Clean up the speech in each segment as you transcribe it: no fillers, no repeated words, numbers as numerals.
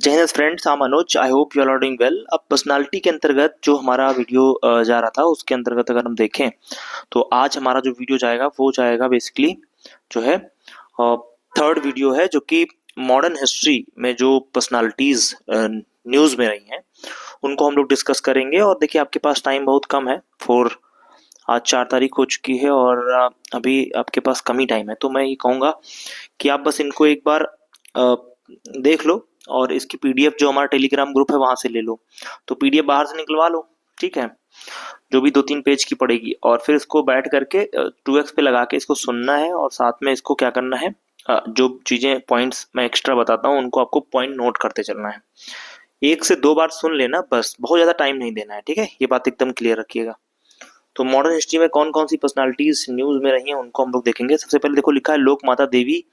जय Hind friends, I Manoj. I hope you are doing well. अब personality के अंतर्गत जो हमारा वीडियो जा रहा था उसके अंतर्गत अगर हम देखें तो आज हमारा जो वीडियो जाएगा वो जाएगा बेसिकली जो है थर्ड वीडियो है, जो कि मॉडर्न हिस्ट्री में जो पर्सनालिटीज न्यूज में रही हैं उनको हम लोग डिस्कस करेंगे। और देखिए, आपके पास टाइम बहुत कम है। आज 4 तारीख हो चुकी है और अभी आपके पास कम ही टाइम है, तो मैं ये कहूँगा कि आप बस इनको एक बार देख लो और इसकी पीडीएफ जो हमारा टेलीग्राम ग्रुप है वहां से ले लो। तो पीडीएफ बाहर से निकलवा लो, ठीक है, जो भी 2-3 पेज की पड़ेगी, और फिर इसको बैठ करके 2x पे लगा के इसको सुनना है। और साथ में इसको क्या करना है, जो चीजें पॉइंट्स मैं एक्स्ट्रा बताता हूँ उनको आपको पॉइंट नोट करते चलना है। 1 से 2 बार सुन लेना बस, बहुत ज्यादा टाइम नहीं देना है, ठीक है। ये बात एकदम क्लियर रखिएगा। तो मॉडर्न हिस्ट्री में कौन कौन सी पर्सनालिटीज न्यूज में रही हैं उनको हम लोग देखेंगे। सबसे पहले देखो, लिखा है लोक माता देवी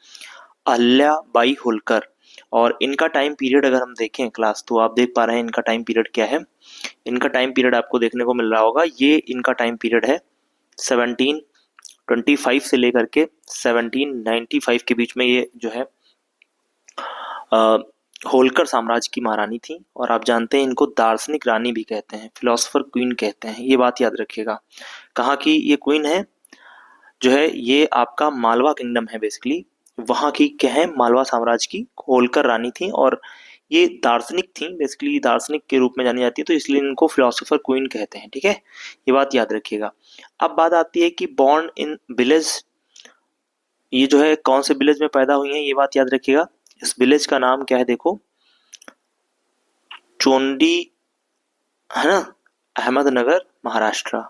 अहल्याबाई होलकर। और इनका टाइम पीरियड अगर हम देखें क्लास, तो आप देख पा रहे हैं इनका टाइम पीरियड क्या है। इनका टाइम पीरियड आपको देखने को मिल रहा होगा। ये इनका टाइम पीरियड है 1725 से लेकर के 1795 के बीच में। ये जो है होलकर साम्राज्य की महारानी थी। और आप जानते हैं इनको दार्शनिक रानी भी कहते हैं, फिलोसोफर क्वीन कहते हैं। ये बात याद रखिएगा। कहाँ की ये क्वीन है जो है, ये आपका मालवा किंगडम है बेसिकली, वहां की क्या है, मालवा साम्राज्य की होलकर रानी थी। और ये दार्शनिक थी, बेसिकली दार्शनिक के रूप में जानी जाती है, तो इसलिए इनको फिलोसोफर क्वीन कहते हैं, ठीक है। ये बात याद रखिएगा। अब बात आती है कि बॉर्न इन विलेज, ये जो है कौन से विलेज में पैदा हुई है, ये बात याद रखिएगा। इस विलेज का नाम क्या है, देखो, चोंडी, है ना, अहमदनगर, महाराष्ट्र।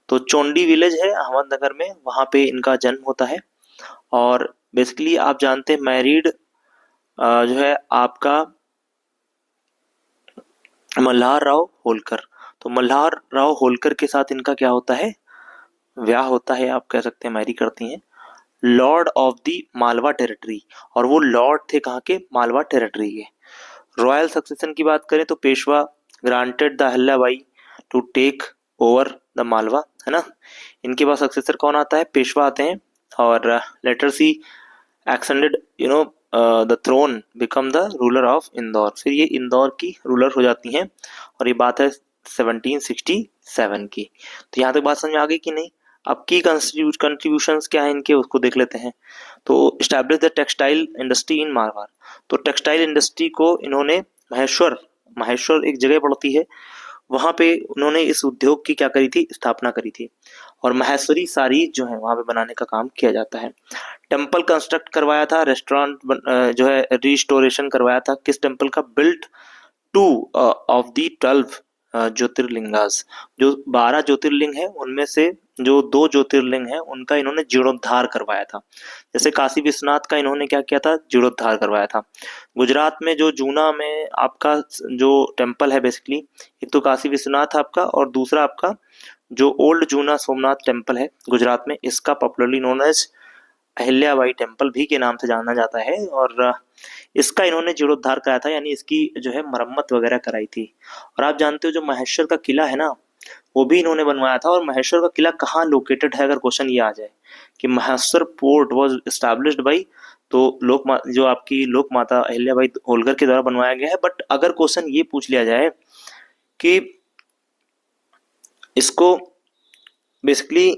तो चोंडी विलेज है अहमदनगर में, वहां पे इनका जन्म होता है। और बेसिकली आप जानते हैं मैरिड जो है आपका मल्हार राव होलकर। तो मल्हार राव होलकर के साथ इनका क्या होता है, ब्याह होता है, आप कह सकते हैं मैरी करती हैं, lord of the Malwa territory. और वो लॉर्ड थे कहाँ के, मालवा टेरिटरी के। रॉयल सक्सेशन की बात करें तो Peshwa granted the Ahilyabai to take over the Malwa, है ना। इनके पास सक्सेसर कौन आता है, पेशवा आते हैं। और later she extended the throne become the ruler of Indore. फिर ये इंदौर की रूलर हो जाती हैं। और ये बात है 1767 की। तो यहाँ तक बात समझ में आ गई कि नहीं। अब की कंट्रीब्यूशंस क्या है इनके, उसको देख लेते हैं। तो establish the textile industry in Marwar. तो टेक्सटाइल इंडस्ट्री को इन्होंने महेश्वर, महेश्वर एक जगह पड़ती है, वहां पे उन्होंने इस उद्योग की क्या करी थी, स्थापना करी थी। और महेश्वरी साड़ी जो है वहां पे बनाने का काम किया जाता है। टेम्पल कंस्ट्रक्ट करवाया था, रेस्टोरेंट जो है रिस्टोरेशन करवाया था। किस टेम्पल का, बिल्ट टू ऑफ दी 12 ज्योतिर्लिंगास। जो 12 ज्योतिर्लिंग है उनमें से जो 2 ज्योतिर्लिंग है उनका इन्होंने जीर्णोद्धार करवाया था। जैसे काशी विश्वनाथ का इन्होंने क्या किया था, जीर्णोद्धार करवाया था। गुजरात में जो जूना में आपका जो टेम्पल है बेसिकली, एक तो काशी विश्वनाथ आपका और दूसरा आपका जो ओल्ड जूना सोमनाथ टेम्पल है गुजरात में, इसका popularly known as Ahilyabai temple भी के नाम से जाना जाता है। और इसका इन्होंने जीर्णोद्धार कराया था, यानी इसकी जो है मरम्मत वगैरह कराई थी। और आप जानते हो जो महेश्वर का किला है ना, वो भी इन्होंने बनवाया था। और महेश्वर का किला कहाँ लोकेटेड है, अगर क्वेश्चन ये आ जाए कि Maheshwar port was established by, तो जो आपकी लोक माता अहिल्याबाई होलकर के द्वारा बनवाया गया है। बट अगर क्वेश्चन ये पूछ लिया जाए कि इसको बेसिकली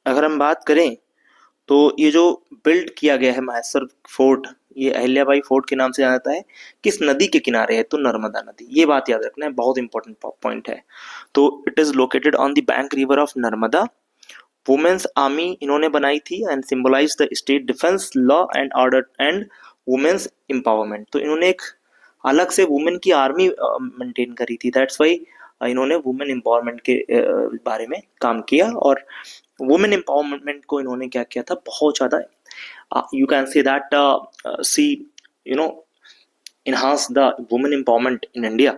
अगर हम बात करें तो ये जो बिल्ड किया गया है महेश्वर फोर्ट, ये अहिल्याबाई फोर्ट के नाम से जाना जाता है, किस नदी के किनारे है, तो नर्मदा नदी। ये बात याद रखना है, बहुत इंपॉर्टेंट पॉइंट है। तो it is located on the bank river of Narmada. Women's army इन्होंने बनाई थी and symbolise the state defence, law and order and women's empowerment. तो इन्होंने एक अलग से वुमेन की आर्मी मेंटेन करी थी। दैट्स वाई इन्होंने वुमेन एम्पावरमेंट के बारे में काम किया। और वुमेन एम्पावरमेंट को इन्होंने क्या किया था, बहुत ज्यादा you can say that she you know enhance the women empowerment in India,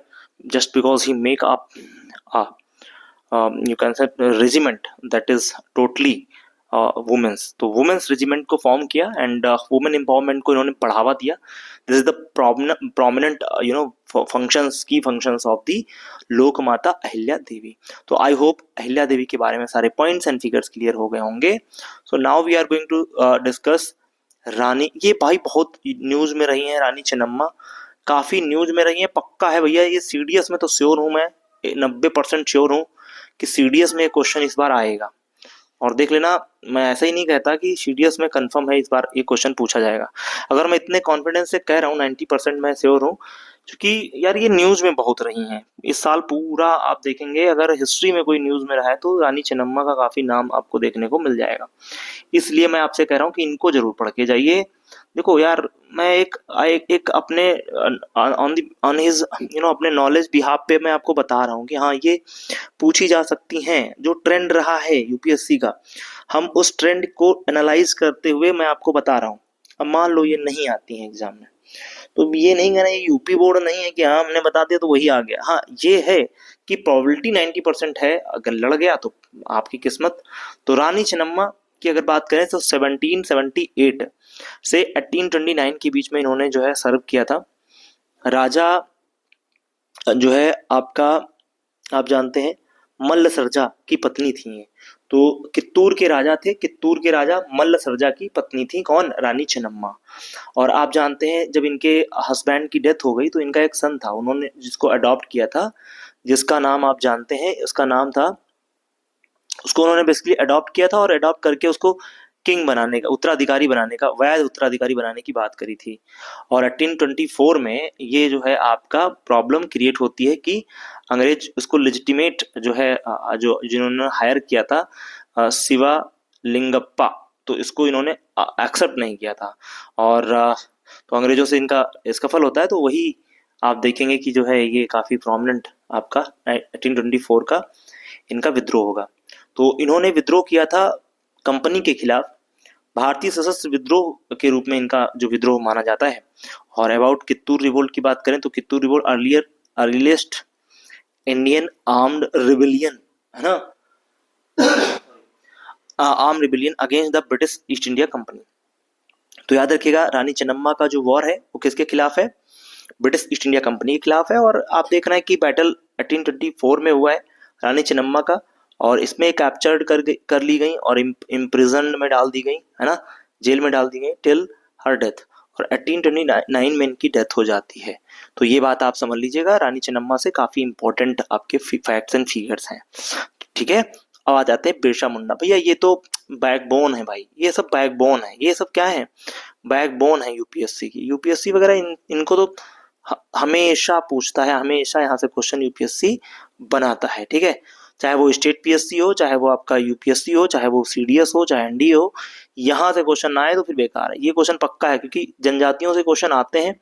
just because he make up uh, you can say regiment that is totally women's. तो वुमेन्स रेजिमेंट को form किया एंड वुमेन एम्पावरमेंट को इन्होंने बढ़ावा दिया। This is the prominent functions, की functions of the Lok Mata Ahilya देवी। तो I hope Ahilya देवी के बारे में सारे पॉइंट्स एंड फिगर्स क्लियर हो गए होंगे। So now we are going to discuss Rani. ये भाई बहुत न्यूज में रही है रानी चेन्नम्मा। काफी न्यूज में रही है, पक्का है भैया ये, सीडीएस में तो श्योर हूं मैं, 90% श्योर हूं कि सीडीएस में क्वेश्चन इस बार आएगा। और देख लेना, मैं ऐसा ही नहीं कहता कि सीडीएस में कंफर्म है इस बार ये क्वेश्चन पूछा जाएगा। अगर मैं इतने कॉन्फिडेंस से कह रहा हूँ 90% मैं श्योर हूँ, क्योंकि यार ये न्यूज में बहुत रही हैं इस साल पूरा। आप देखेंगे अगर हिस्ट्री में कोई न्यूज में रहा है तो रानी चेन्नम्मा का काफी नाम आपको देखने को मिल जाएगा। इसलिए मैं आपसे कह रहा हूँ कि इनको जरूर पढ़ के जाइए। देखो यार, मैं एक अपने ऑन हिज अपने नॉलेज बिहाफ पे मैं आपको बता रहा हूँ कि हाँ ये पूछी जा सकती हैं, जो ट्रेंड रहा है यूपीएससी का, हम उस ट्रेंड को एनालाइज करते हुए मैं आपको बता रहा हूँ। अब मान लो ये नहीं आती है एग्जाम में, तो ये नहीं कहना ये यूपी बोर्ड नहीं है कि हाँ हमने बता दिया तो वही आ गया। हाँ ये है कि प्रोबेबिलिटी 90% है, अगर लड़ गया तो आपकी किस्मत। तो रानी चेन्नम्मा की अगर बात करें तो 1778 से 1829 के बीच में इन्होंने जो है सर्व किया था। राजा जो है आपका, आप जानते हैं मल्ल सर्जा की पत्नी थी ये। तो कित्तूर के राजा थे, कित्तूर के राजा मल्ल सर्जा की पत्नी थी कौन, रानी चेन्नम्मा। और आप जानते हैं जब इनके हस्बैंड की डेथ हो गई तो इनका एक सन था, उन्होंने जिसको अडॉप्ट किया था, जिसका नाम आप जानते हैं, उसका नाम था, उसको उन्होंने बेसिकली अडॉप्ट किया था और अडॉप्ट करके उसको किंग बनाने का, उत्तराधिकारी बनाने का, वैध उत्तराधिकारी बनाने की बात करी थी। और 1824 में ये जो है आपका प्रॉब्लम क्रिएट होती है कि अंग्रेज उसको लेजिटिमेट जो है जो जिन्होंने हायर किया था शिवा लिंगप्पा, तो इसको इन्होंने एक्सेप्ट नहीं किया था। और तो अंग्रेजों से इनका इसका फल होता है। तो वही आप देखेंगे कि जो है ये काफी प्रोमिनेंट आपका 1824 का इनका विद्रोह होगा। तो इन्होंने विद्रोह किया था कंपनी के खिलाफ, भारतीय सशस्त्र विद्रोह के रूप में इनका जो विद्रोह माना जाता है। और अबाउट कित्तूर रिवोल्ट की बात करें तो Kittur revolt earliest Indian armed rebellion है ना, arm rebellion against the British east India company. तो याद रखिएगा रानी चेन्नम्मा का जो वॉर है वो किसके खिलाफ है, ब्रिटिश ईस्ट इंडिया कंपनी के खिलाफ है। और आप देख रहे हैं कि बैटल 1824 में हुआ है रानी चेन्नम्मा का, और इसमें कैप्चर्ड कर ली गई और इम्प्रिजन में डाल दी गई है ना, जेल में डाल दी गई टिल हर डेथ। और 1829 में इनकी डेथ हो जाती है। तो ये बात आप समझ लीजिएगा, रानी चेन्नम्मा से काफी इंपॉर्टेंट आपके फैक्ट्स एंड फिगर्स हैं। ठीक है, अब आ जाते हैं बिरसा मुंडा। भैया ये तो बैकबोन है भाई, ये सब बैकबोन है, ये सब क्या है, बैकबोन है यूपीएससी की। यूपीएससी वगैरह इनको तो हमेशा पूछता है, हमेशा यहाँ से क्वेश्चन यूपीएससी बनाता है। ठीक है, चाहे वो स्टेट पीएससी हो, चाहे वो आपका यूपीएससी हो, चाहे वो सीडीएस हो, चाहे एनडीए हो, यहाँ से क्वेश्चन ना आए तो फिर बेकार है। ये क्वेश्चन पक्का है क्योंकि जनजातियों से क्वेश्चन आते हैं।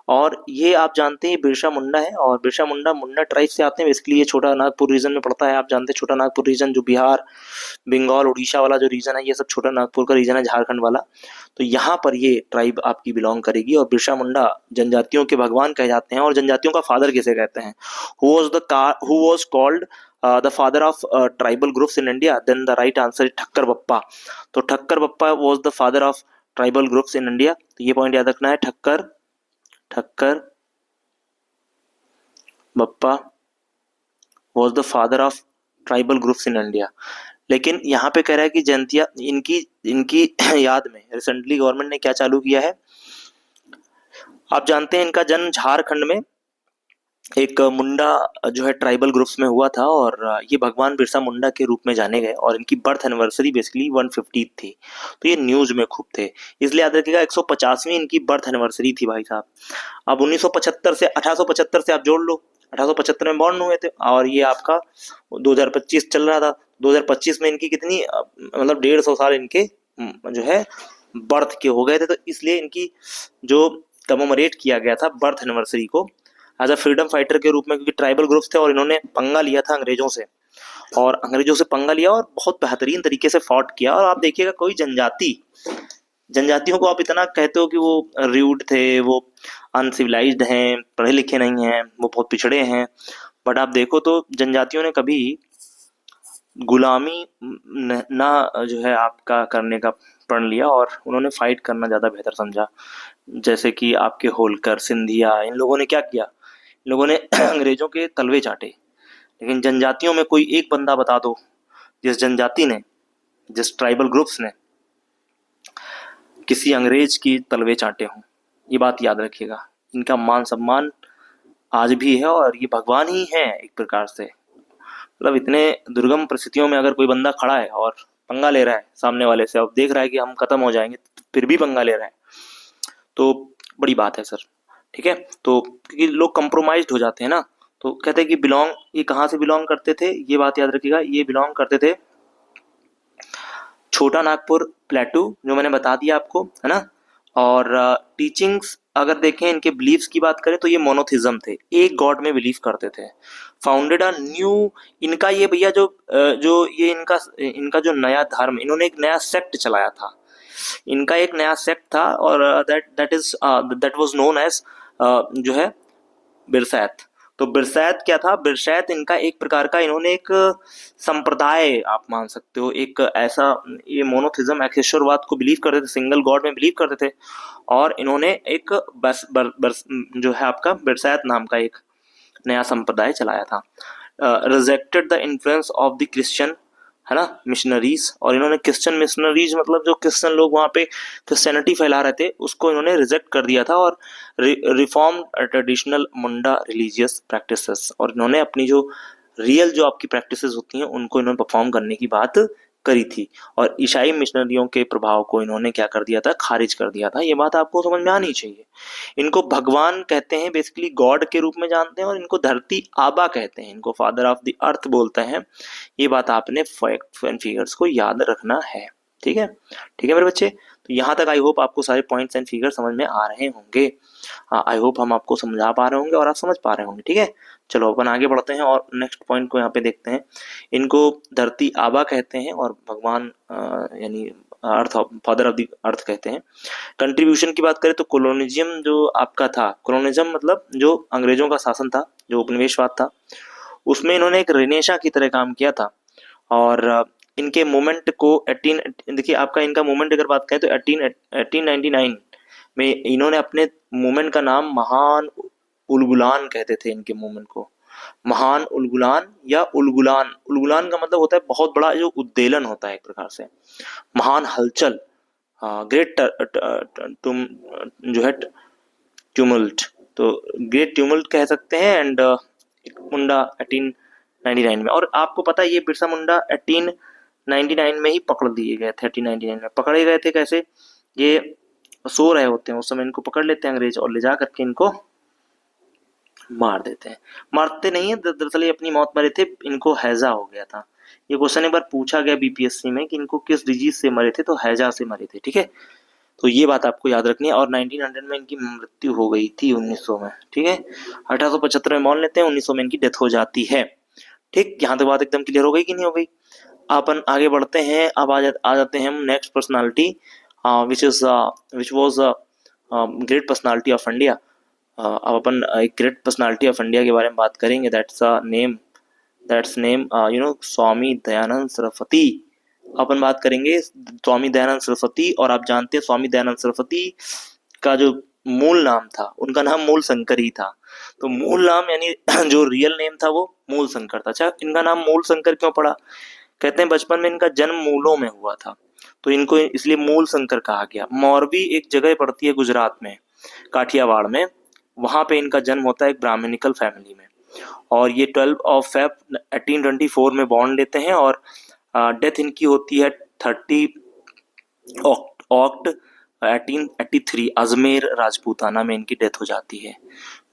और ये आप जानते हैं बिरसा मुंडा है, और बिरसा मुंडा मुंडा ट्राइब से आते हैं। बेसिकली ये छोटा नागपुर रीजन में पड़ता है। आप जानते हैं छोटा नागपुर रीजन जो बिहार, बंगाल, उड़ीसा वाला जो रीजन है, ये सब छोटा नागपुर का रीजन है, झारखंड वाला। तो यहाँ पर ये ट्राइब आपकी बिलोंग करेगी। और बिरसा मुंडा जनजातियों के भगवान कहे जाते हैं। और जनजातियों का फादर किसे कहते हैं, who was called the father of tribal groups in India, then the right answer is Thakkar Bappa. तो Thakkar Bappa was the father of tribal groups in India. तो ये पॉइंट याद रखना है, Thakkar Bappa was the father of tribal groups in India. लेकिन यहाँ पे कह रहा है कि जयंतिया इनकी याद में रिसेंटली गवर्नमेंट ने क्या चालू किया है, आप जानते हैं इनका जन्म झारखंड में एक मुंडा जो है ट्राइबल ग्रुप्स में हुआ था। और ये भगवान बिरसा मुंडा के रूप में जाने गए। और इनकी बर्थ एनिवर्सरी बेसिकली 150 थी। तो ये न्यूज में खूब थे, इसलिए याद रखिएगा 150वीं इनकी बर्थ एनिवर्सरी थी भाई साहब। अब 1975 से 1875 से आप जोड़ लो, 1875 में बॉर्न हुए थे और ये आपका 2025 चल रहा था। 2025 में इनकी कितनी मतलब 150 साल इनके जो है बर्थ के हो गए थे। तो इसलिए इनकी जो कमेमोरेट किया गया था बर्थ एनिवर्सरी को एज अ फ्रीडम फाइटर के रूप में, क्योंकि ट्राइबल ग्रुप्स थे और इन्होंने पंगा लिया था अंग्रेजों से, और अंग्रेजों से पंगा लिया और बहुत बेहतरीन तरीके से फॉट किया। और आप देखिएगा कोई जनजातियों को आप इतना कहते हो कि वो रूड थे, वो अनसिविलाइज्ड हैं, पढ़े लिखे नहीं हैं, वो बहुत पिछड़े हैं, बट आप देखो तो जनजातियों ने कभी गुलामी ना जो है आपका करने का प्रण लिया और उन्होंने फाइट करना ज्यादा बेहतर समझा। जैसे कि आपके होलकर, सिंधिया, इन लोगों ने क्या किया, इन लोगों ने अंग्रेजों के तलवे चाटे। लेकिन जनजातियों में कोई एक बंदा बता दो जिस जनजाति ने, जिस ट्राइबल ग्रुप्स ने किसी अंग्रेज की तलवे चाटे हों। ये बात याद रखिएगा, इनका मान सम्मान आज भी है और ये भगवान ही है एक प्रकार से। मतलब इतने दुर्गम परिस्थितियों में अगर कोई बंदा खड़ा है और पंगा ले रहा है सामने वाले से, अब देख रहा है कि हम खत्म हो जाएंगे, फिर भी पंगा ले रहा है, तो बड़ी बात है सर। ठीक है, तो क्योंकि लोग कंप्रोमाइज्ड हो जाते हैं ना, तो कहते हैं कि बिलोंग, ये कहाँ से बिलोंग करते थे, ये बात याद रखिएगा, ये बिलोंग करते थे छोटा नागपुर प्लेटू, जो मैंने बता दिया आपको, है ना। और टीचिंग्स अगर देखें, इनके बिलीव्स की बात करें तो ये मोनोथिज्म थे, एक गॉड में बिलीव करते थे। फाउंडेड अ न्यू, इनका ये भैया जो ये इनका इनका जो नया धर्म, इन्होंने एक नया सेक्ट चलाया था, इनका एक नया सेक्ट था, और दैट वाज नोन एज जो है बिरसैत। तो बिरसैत क्या था, बिरसैत इनका एक प्रकार का, इन्होंने एक संप्रदाय आप मान सकते हो, एक ऐसा, ये मोनोथिज्म एकेश्वरवाद को बिलीव करते थे, सिंगल गॉड में बिलीव करते थे, और इन्होंने एक जो है आपका बिरसैत नाम का एक नया संप्रदाय चलाया था। Rejected the influence of the Christian, है ना, मिशनरीज, और इन्होंने क्रिश्चियन मिशनरीज मतलब जो क्रिश्चियन लोग वहाँ पे क्रिश्चियनिटी फैला रहे थे उसको इन्होंने रिजेक्ट कर दिया था, और रिफॉर्म ट्रेडिशनल मुंडा रिलीजियस प्रैक्टिसेस, और इन्होंने अपनी जो रियल जो आपकी प्रैक्टिसेस होती हैं उनको इन्होंने परफॉर्म करने की बात करी थी, और ईसाई मिशनरियों के प्रभाव को इन्होंने क्या कर दिया था, खारिज कर दिया था। ये बात आपको समझ में आनी चाहिए। इनको भगवान कहते हैं, बेसिकली गॉड के रूप में जानते हैं, और इनको धरती आबा कहते हैं, इनको फादर ऑफ द अर्थ बोलते हैं। ये बात आपने फैक्ट एंड फिगर्स को याद रखना है। ठीक है, ठीक है मेरे बच्चे, तो यहाँ तक आई होप आपको सारे पॉइंट्स एंड फिगर समझ में आ रहे होंगे। आई होप हम आपको समझा पा रहे होंगे और आप समझ पा रहे होंगे। ठीक है, चलो अपन आगे बढ़ते हैं और नेक्स्ट पॉइंट को यहाँ पे देखते हैं। इनको धरती आबा कहते हैं और भगवान यानी अर्थ, फादर ऑफ द अर्थ कहते हैं। कंट्रीब्यूशन की बात करें तो कोलोनिज्म जो आपका था, कोलोनिज्म मतलब जो अंग्रेजों का शासन था, जो उपनिवेशवाद था, उसमें इन्होंने एक रेनेशा की तरह काम किया था। और इनके मूवमेंट को 18, देखिए आपका इनका मूवमेंट अगर बात करें तो 1899 में इन्होंने अपने मूवमेंट का नाम महान उलगुलान कहते थे। इनके मूवमेंट को महान उलगुलान या उलगुलान, उलगुलान का मतलब होता है बहुत बड़ा जो उद्वेलन होता है एक प्रकार से, महान हलचल, ग्रेट तुम जो है ट्यूमल्ट, तो ग्रेट ट्यूमल्ट कह सकते हैं। एंड मुंडा 1899 में, और आपको पता है ये बिरसा मुंडा 1899 में ही पकड़ लिए गए थे। 1899 में पकड़े गए थे, कैसे, ये सो रहे होते हैं उस समय, इनको पकड़ लेते हैं अंग्रेज और ले जा करके इनको मार देते हैं। मारते नहीं है, दरअसल ये अपनी मौत मरे थे, इनको हैजा हो गया था। ये क्वेश्चन एक बार पूछा गया बीपीएससी में कि इनको किस डिजीज से मरे थे, तो हैजा से मरे थे। ठीक है, तो ये बात आपको याद रखनी है। और 1900 में इनकी मृत्यु हो गई थी, 1900 में। ठीक है, 1875 में मान लेते हैं, 1900 में इनकी डेथ हो जाती है। ठीक, यहाँ तक बात एकदम क्लियर हो गई कि नहीं हो गई। अपन आगे बढ़ते हैं, अब आ जाते हैं हम next personality, which was great personality of India. अब अपन एक ग्रेट पर्सनालिटी ऑफ इंडिया के बारे में बात करेंगे, दैट्स नेम स्वामी दयानंद सरस्वती। अपन बात करेंगे स्वामी दयानंद सरस्वती, और आप जानते हैं स्वामी दयानंद सरस्वती का जो मूल नाम था, उनका नाम मूल शंकर ही था। तो मूल नाम यानी जो रियल नेम था वो मूल शंकर था। अच्छा, इनका नाम मूल शंकर क्यों पड़ा, कहते हैं बचपन में इनका जन्म मूलों में हुआ था, तो इनको इसलिए मूल शंकर कहा गया। मोरबी एक जगह पड़ती है गुजरात में, काठियावाड़ में, वहां पे इनका जन्म होता है एक ब्राह्मणिकल फैमिली में, और ये 12 Feb 1824 में बॉर्न लेते हैं, और डेथ इनकी होती है 30 अक्टूबर 1883, अजमेर राजपूताना में इनकी डेथ हो जाती है।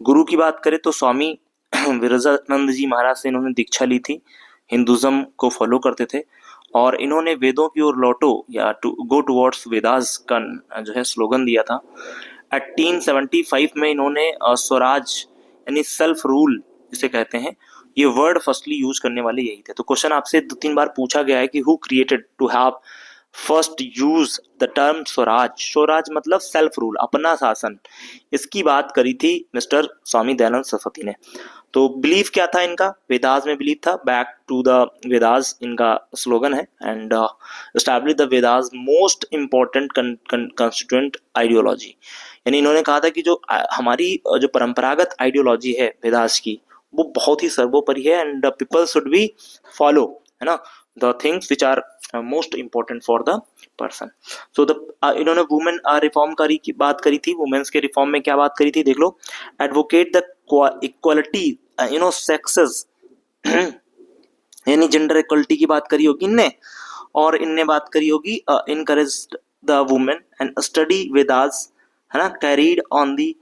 गुरु की बात करें तो स्वामी विरजानंद जी महाराज से इन्होंने दीक्षा ली थी, हिंदुज्म को फॉलो करते थे, और इन्होंने वेदों की ओर लौटो या गो टुवर्ड्स वेदास का जो है स्लोगन दिया था। 1875 में इन्होंने स्वराज यानी सेल्फ रूल जिसे कहते हैं, ये वर्ड फर्स्टली यूज करने वाले यही थे। तो क्वेश्चन आपसे 2-3 बार पूछा गया है कि who created to have first use the term Swaraj. Swaraj मतलब सेल्फ रूल, अपना शासन, इसकी बात करी थी मिस्टर स्वामी दयानंद सरस्वती ने। तो बिलीफ क्या था इनका, वेदास में बिलीफ था, बैक टू द वेदास इनका स्लोगन है, and establish the Vedas most important constituent ideology. यानी इन्होंने कहा था कि जो हमारी जो परंपरागत आइडियोलॉजी है वेदास की, वो बहुत ही सर्वोपरि है, and people should be follow, है ना, the things which are most important for the person. So the इन्होंने वुमेन रिफॉर्म की बात करी थी। वुमेन्स के रिफॉर्म में क्या बात करी थी देख लो, एडवोकेट द इक्वालिटी सेक्सेस यानी जेंडर इक्वलिटी की बात करी होगी इनने, और इनने बात करी होगी encourage the women and study Vedas, है ना, carried on the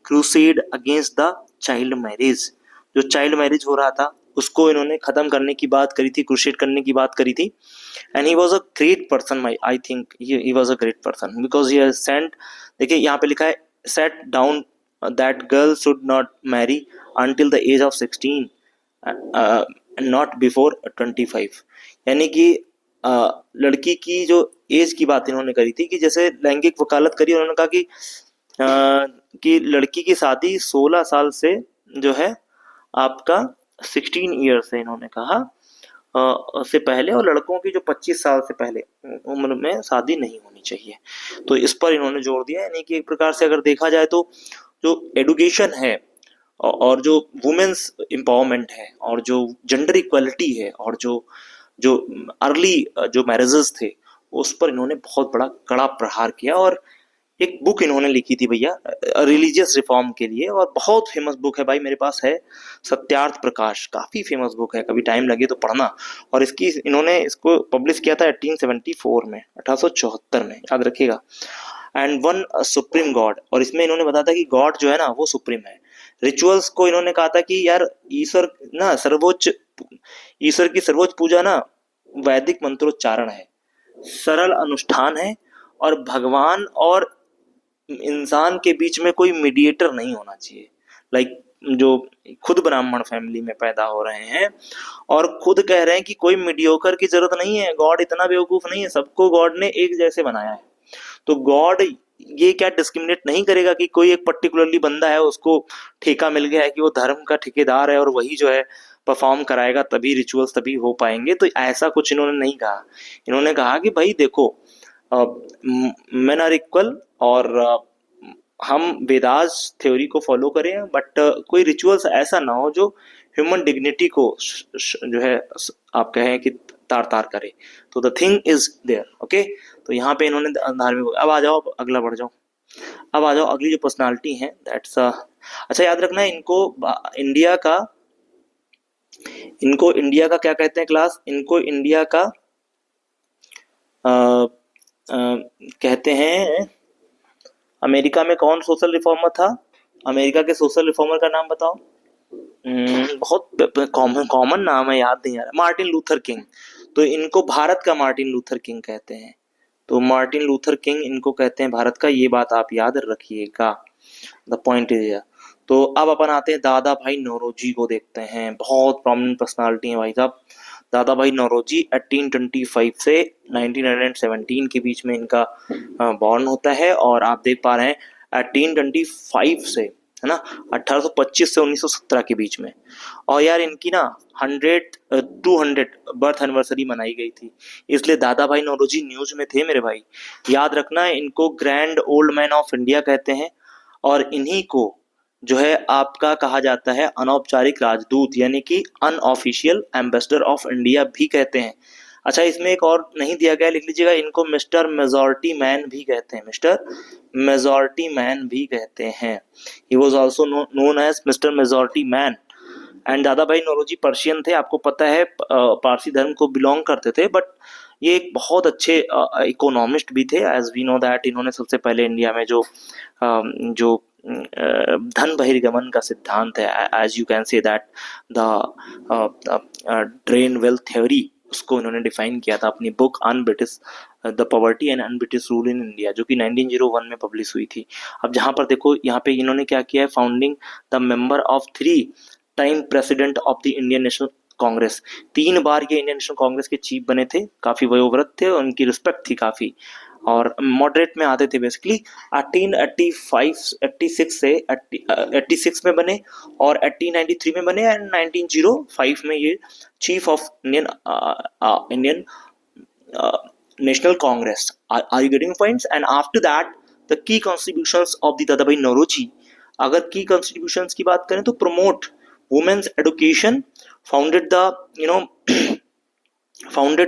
crusade against the child marriage. जो चाइल्ड मैरिज हो रहा था उसको इन्होंने खत्म करने की बात करी थी, क्रूसेड करने की बात करी थी। And he was a great person, I think he was a great person because he has sent, देखिए यहाँ पे लिखा है set down that girl should not marry until the age of 16 not before 25। यानी कि लड़की की जो एज की बात इन्होंने करी थी कि जैसे लैंगिक वकालत करी, उन्होंने कहा कि लड़की की शादी 16 साल से जो है आपका 16 ईयर से इन्होंने कहा से पहले, और लड़कों की जो 25 साल से पहले उम्र में शादी नहीं होनी चाहिए। तो इस पर इन्होंने जोर दिया। यानी कि एक प्रकार से अगर देखा जाए तो जो एडुकेशन है और जो वुमेन्स एम्पावरमेंट है और जो जेंडर इक्वलिटी है और जो जो अर्ली जो मैरिजेस थे उस पर इन्होंने बहुत बड़ा कड़ा प्रहार किया। और एक बुक इन्होंने लिखी थी भैया रिलीजियस रिफॉर्म के लिए, और बहुत फेमस बुक है भाई, मेरे पास है, सत्यार्थ प्रकाश, काफी फेमस बुक है, कभी टाइम लगे तो पढ़ना। और इन्होंने इसको पब्लिश किया था 1874 में, 1874 में, याद रखिएगा। एंड वन सुप्रीम गॉड, और इसमें इन्होंने बताया था कि गॉड जो है ना वो सुप्रीम है। रिचुअल्स को इन्होंने कहा था कि यार ईश्वर ना सर्वोच्च, ईश्वर की सर्वोच्च पूजा ना वैदिक मंत्रोच्चारण है, सरल अनुष्ठान है, और भगवान और इंसान के बीच में कोई मीडिएटर नहीं होना चाहिए। लाइक जो खुद ब्राह्मण फैमिली में पैदा हो रहे हैं और खुद कह रहे हैं कि कोई मीडियोकर की जरूरत नहीं है, गॉड इतना बेवकूफ नहीं है, सबको गॉड ने एक जैसे बनाया है। तो गॉड ये क्या डिस्क्रिमिनेट नहीं करेगा कि कोई एक पर्टिकुलरली बंदा है उसको ठेका मिल गया है कि वो धर्म का ठेकेदार है और वही जो है परफॉर्म कराएगा तभी रिचुअल्स तभी हो पाएंगे। तो ऐसा कुछ इन्होंने नहीं कहा। इन्होंने कहा कि भाई देखो मेन आर इक्वल, और हम वेदास थ्योरी को फॉलो करें, बट कोई रिचुअल्स ऐसा ना हो जो ह्यूमन डिग्निटी को जो है आप कहें कि तार तार करे। तो the thing is there, okay. तो यहाँ पे इन्होंने धार्मिक, अब आ जाओ अगला बढ़ जाओ, अब आ जाओ अगली जो पर्सनालिटी है दैट्स अच्छा याद रखना है इंडिया का, इनको इंडिया का क्या कहते हैं क्लास, इनको इंडिया का कहते हैं। अमेरिका में कौन सोशल रिफॉर्मर था, अमेरिका के सोशल रिफॉर्मर का नाम बताओ। बहुत कॉमन नाम है, याद नहीं आ रहा, मार्टिन लूथर किंग। तो इनको भारत का मार्टिन लूथर किंग कहते हैं। तो मार्टिन लूथर किंग इनको कहते हैं भारत का, ये बात आप याद रखिएगा। The point is here. तो अब अपन आते हैं दादा भाई नौरोजी को देखते हैं। बहुत प्रोमिनेंट पर्सनालिटी है भाई साहब। दादा भाई नौरोजी 1825 से 1917 के बीच में इनका बॉर्न होता है, और आप देख पा रहे हैं 1825 से, है ना, 1825 से 1917 के बीच में। और यार इनकी ना 200 बर्थ एनिवर्सरी मनाई गई थी, इसलिए दादा भाई नौरोजी न्यूज में थे मेरे भाई। याद रखना है, इनको grand old man of India कहते हैं, और इन्हीं को जो है आपका कहा जाता है अनौपचारिक राजदूत, यानी कि अनऑफिशियल एम्बेसडर ऑफ इंडिया भी कहते हैं। अच्छा इसमें एक और नहीं दिया गया, लिख लीजिएगा, इनको मिस्टर मेजॉरिटी मैन भी कहते हैं, मिस्टर मेजॉरिटी मैन भी कहते हैं। He was also known as mister majority man. And Dadabhai Naoroji Persian थे, आपको पता है, पारसी धर्म को बिलोंग करते थे, बट ये एक बहुत अच्छे इकोनॉमिस्ट भी थे। एज वी नो दैट इन्होंने सबसे पहले इंडिया में जो धन बहिर्गमन का सिद्धांत है, as you can say that the drain wealth theory, उसको इन्होंने डिफाइन किया था अपनी book un British the poverty and un British rule in India, जो कि 1901 में पब्लिश हुई थी। अब जहां पर देखो यहाँ पे इन्होंने क्या किया है, founding the member of 3 time president of the Indian National Congress. 3 बार ये इंडियन नेशनल कांग्रेस के चीफ बने थे, काफी वयोवृद्ध थे, उनकी रिस्पेक्ट थी काफी, और मॉडरेट में आते थे बेसिकली। 1886 से 86 में बने, और 1893 में बने, एंड 1905 में ये chief of Indian National Congress. Are you getting points? And after that the key constitutions of the Dadabhai Naoroji, अगर की कॉन्स्टिट्यूशंस की बात करें तो promote women's education, founded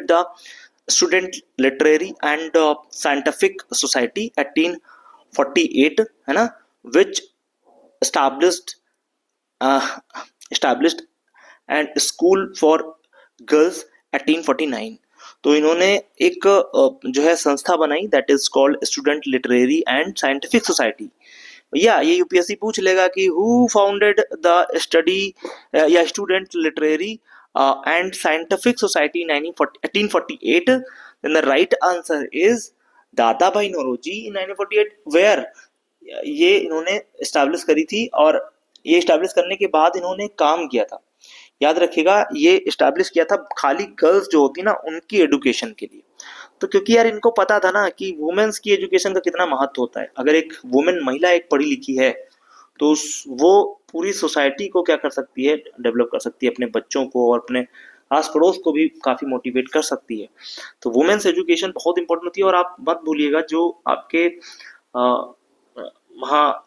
the student literary and scientific society 1848, है ना, which established established and school for girls 1849। तो इन्होंने एक जो है संस्था बनाई, that is called student literary and scientific society. या ये यूपीएससी पूछ लेगा कि हु फाउंडेड द स्टडी या student literary and scientific society 1848, then the right answer is Dadabhai Naoroji in 1948। Where ये इन्होंने स्टैब्लिश करी थी, और ये स्टैब्लिश करने के बाद इन्होंने काम किया था, याद रखिएगा, ये स्टैब्लिश किया था खाली गर्ल्स जो होती ना उनकी एजुकेशन के लिए। तो क्योंकि यार इनको पता था ना कि वुमेन्स की एजुकेशन का कितना महत्व होता है। अगर एक वुमेन महिला एक पढ़ी लिखी है तो वो पूरी सोसाइटी को क्या कर सकती है, डेवलप कर सकती है, अपने बच्चों को और अपने आस पड़ोस को भी काफी मोटिवेट कर सकती है। तो वुमेन्स एजुकेशन बहुत इंपॉर्टेंट होती है। और आप मत भूलिएगा जो आपके महा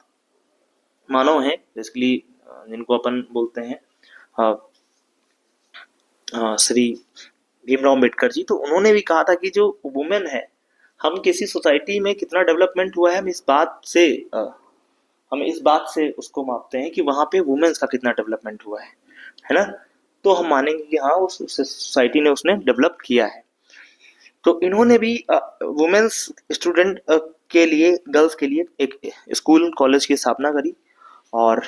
मानव हैं, बेसिकली जिनको अपन बोलते हैं श्री भीमराव अम्बेडकर जी, तो उन्होंने भी कहा था कि जो वुमेन है, हम किसी सोसाइटी में कितना डेवलपमेंट हुआ है हम इस बात से उसको मापते हैं कि वहां पे वुमेन्स का कितना डेवलपमेंट हुआ है ना। तो हम मानेंगे कि हाँ उस सोसाइटी ने उसने डेवलप किया है। तो इन्होंने भी वुमेन्स स्टूडेंट के लिए, गर्ल्स के लिए एक स्कूल कॉलेज की स्थापना करी। और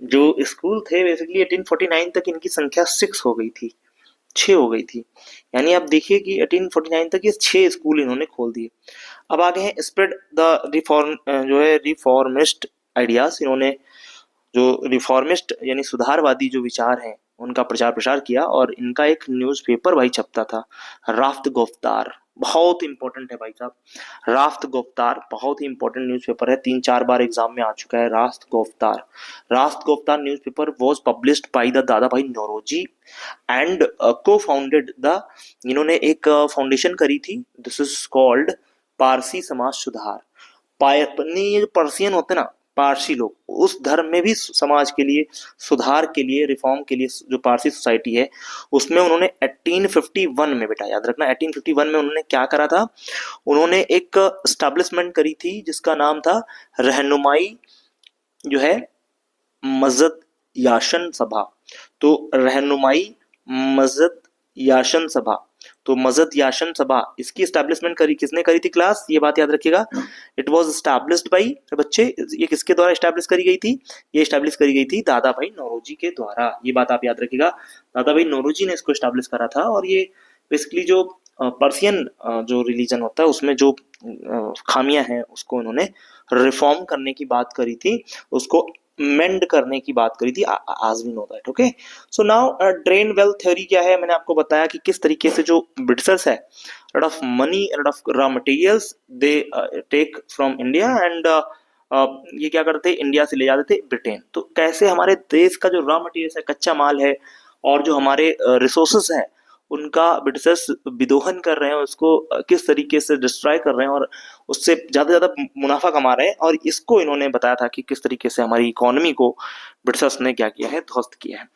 जो स्कूल थे बेसिकली 1849 तक इनकी संख्या 6 हो गई थी, 6 हो गई थी। यानी आप देखिए कि 1849 तक ये 6 स्कूल इन्होंने खोल दिए। अब आगे हैं स्प्रेड द रिफॉर्म, जो है रिफॉर्मिस्ट आइडियाज। इन्होंने जो रिफॉर्मिस्ट यानी सुधारवादी जो विचार हैं उनका प्रचार प्रसार किया। और इनका एक न्यूज़पेपर भाई छपता था, राफ्त गुफ्तार। बहुत इंपॉर्टेंट है भाई साहब, राफ्त गुफ्तार बहुत ही इंपॉर्टेंट न्यूज़पेपर है, 3-4 बार एग्जाम में आ चुका है। Rast Goftar, Rast Goftar newspaper was published by the Dadabhai Naoroji and cofounded the, इन्होंने एक फाउंडेशन करी थी, दिस इज कॉल्ड पारसी समाज सुधार। ये पर्सियन होते ना पारसी लोग, उस धर्म में भी समाज के लिए सुधार के लिए, रिफॉर्म के लिए जो पारसी सोसाइटी है उसमें उन्होंने 1851 में, बेटा याद रखना 1851 में उन्होंने क्या करा था, उन्होंने एक स्टैब्लिशमेंट करी थी जिसका नाम था रहनुमाई जो है मस्जिद याशन सभा। तो रहनुमाई मस्जिद याशन सभा, तो मस्जिद याशन सभा, इसकी स्टैब्लिशमेंट करी किसने करी थी क्लास, ये बात याद रखिएगा। इट वाज एस्टैब्लिश्ड बाय, बच्चे ये किसके द्वारा स्टैब्लिश करी गई थी, ये स्टैब्लिश करी गई थी दादा भाई नौरोजी के द्वारा। ये बात आप याद रखिएगा, दादा भाई नौरोजी ने इसको स्टैब्लिश करा था। और ये बेसिकली जो पर्सियन जो रिलीजन होता है उसमें जो खामियां हैं उसको उन्होंने रिफॉर्म करने की बात करी थी, उसको मेंड करने की बात करी थी, आज we know that. Okay, so now drain wealth theory क्या है, मैंने आपको बताया कि किस तरीके से जो ब्रिटिशर्स है, lot of money, lot of raw materials they take from India and ये क्या करते, इंडिया से ले जाते थे ब्रिटेन। तो कैसे हमारे देश का जो रॉ मटेरियल्स है, कच्चा माल है, और जो हमारे रिसोर्सेस है उनका ब्रिटिशर्स विदोहन कर रहे हैं, उसको किस तरीके से डिस्ट्रॉय कर रहे हैं और उससे ज्यादा ज्यादा मुनाफा कमा रहे हैं। और इसको इन्होंने बताया था कि किस तरीके से हमारी इकोनॉमी को ब्रिटिशर्स ने क्या किया है, ध्वस्त किया है।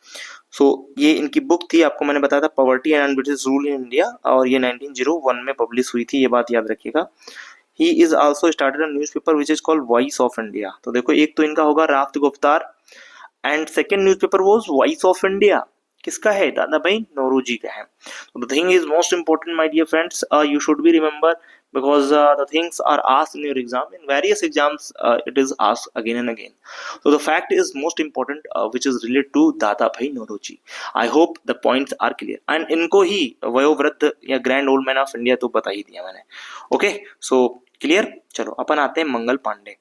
सो ये इनकी बुक थी, आपको मैंने बताया था, poverty and British rule in India, और ये 1901 में पब्लिश हुई थी, ये बात याद रखिएगा। He is also started a newspaper which is called Voice of India. तो देखो एक तो इनका होगा Rast Goftar, and second newspaper was Voice of India, किसका है, दादा भाई नौरोजी का है। So the thing is most important, my dear friends, you should be remember, because the things are asked in your exam, in various exams it is asked again and again. So the fact is most important, which is related to दादा भाई Naoroji. I hope the points are clear, and इनको ही वयोवृद्ध या grand old man of India तो बता ही दिया मैंने। Okay, so clear. चलो अपन आते हैं मंगल पांडे।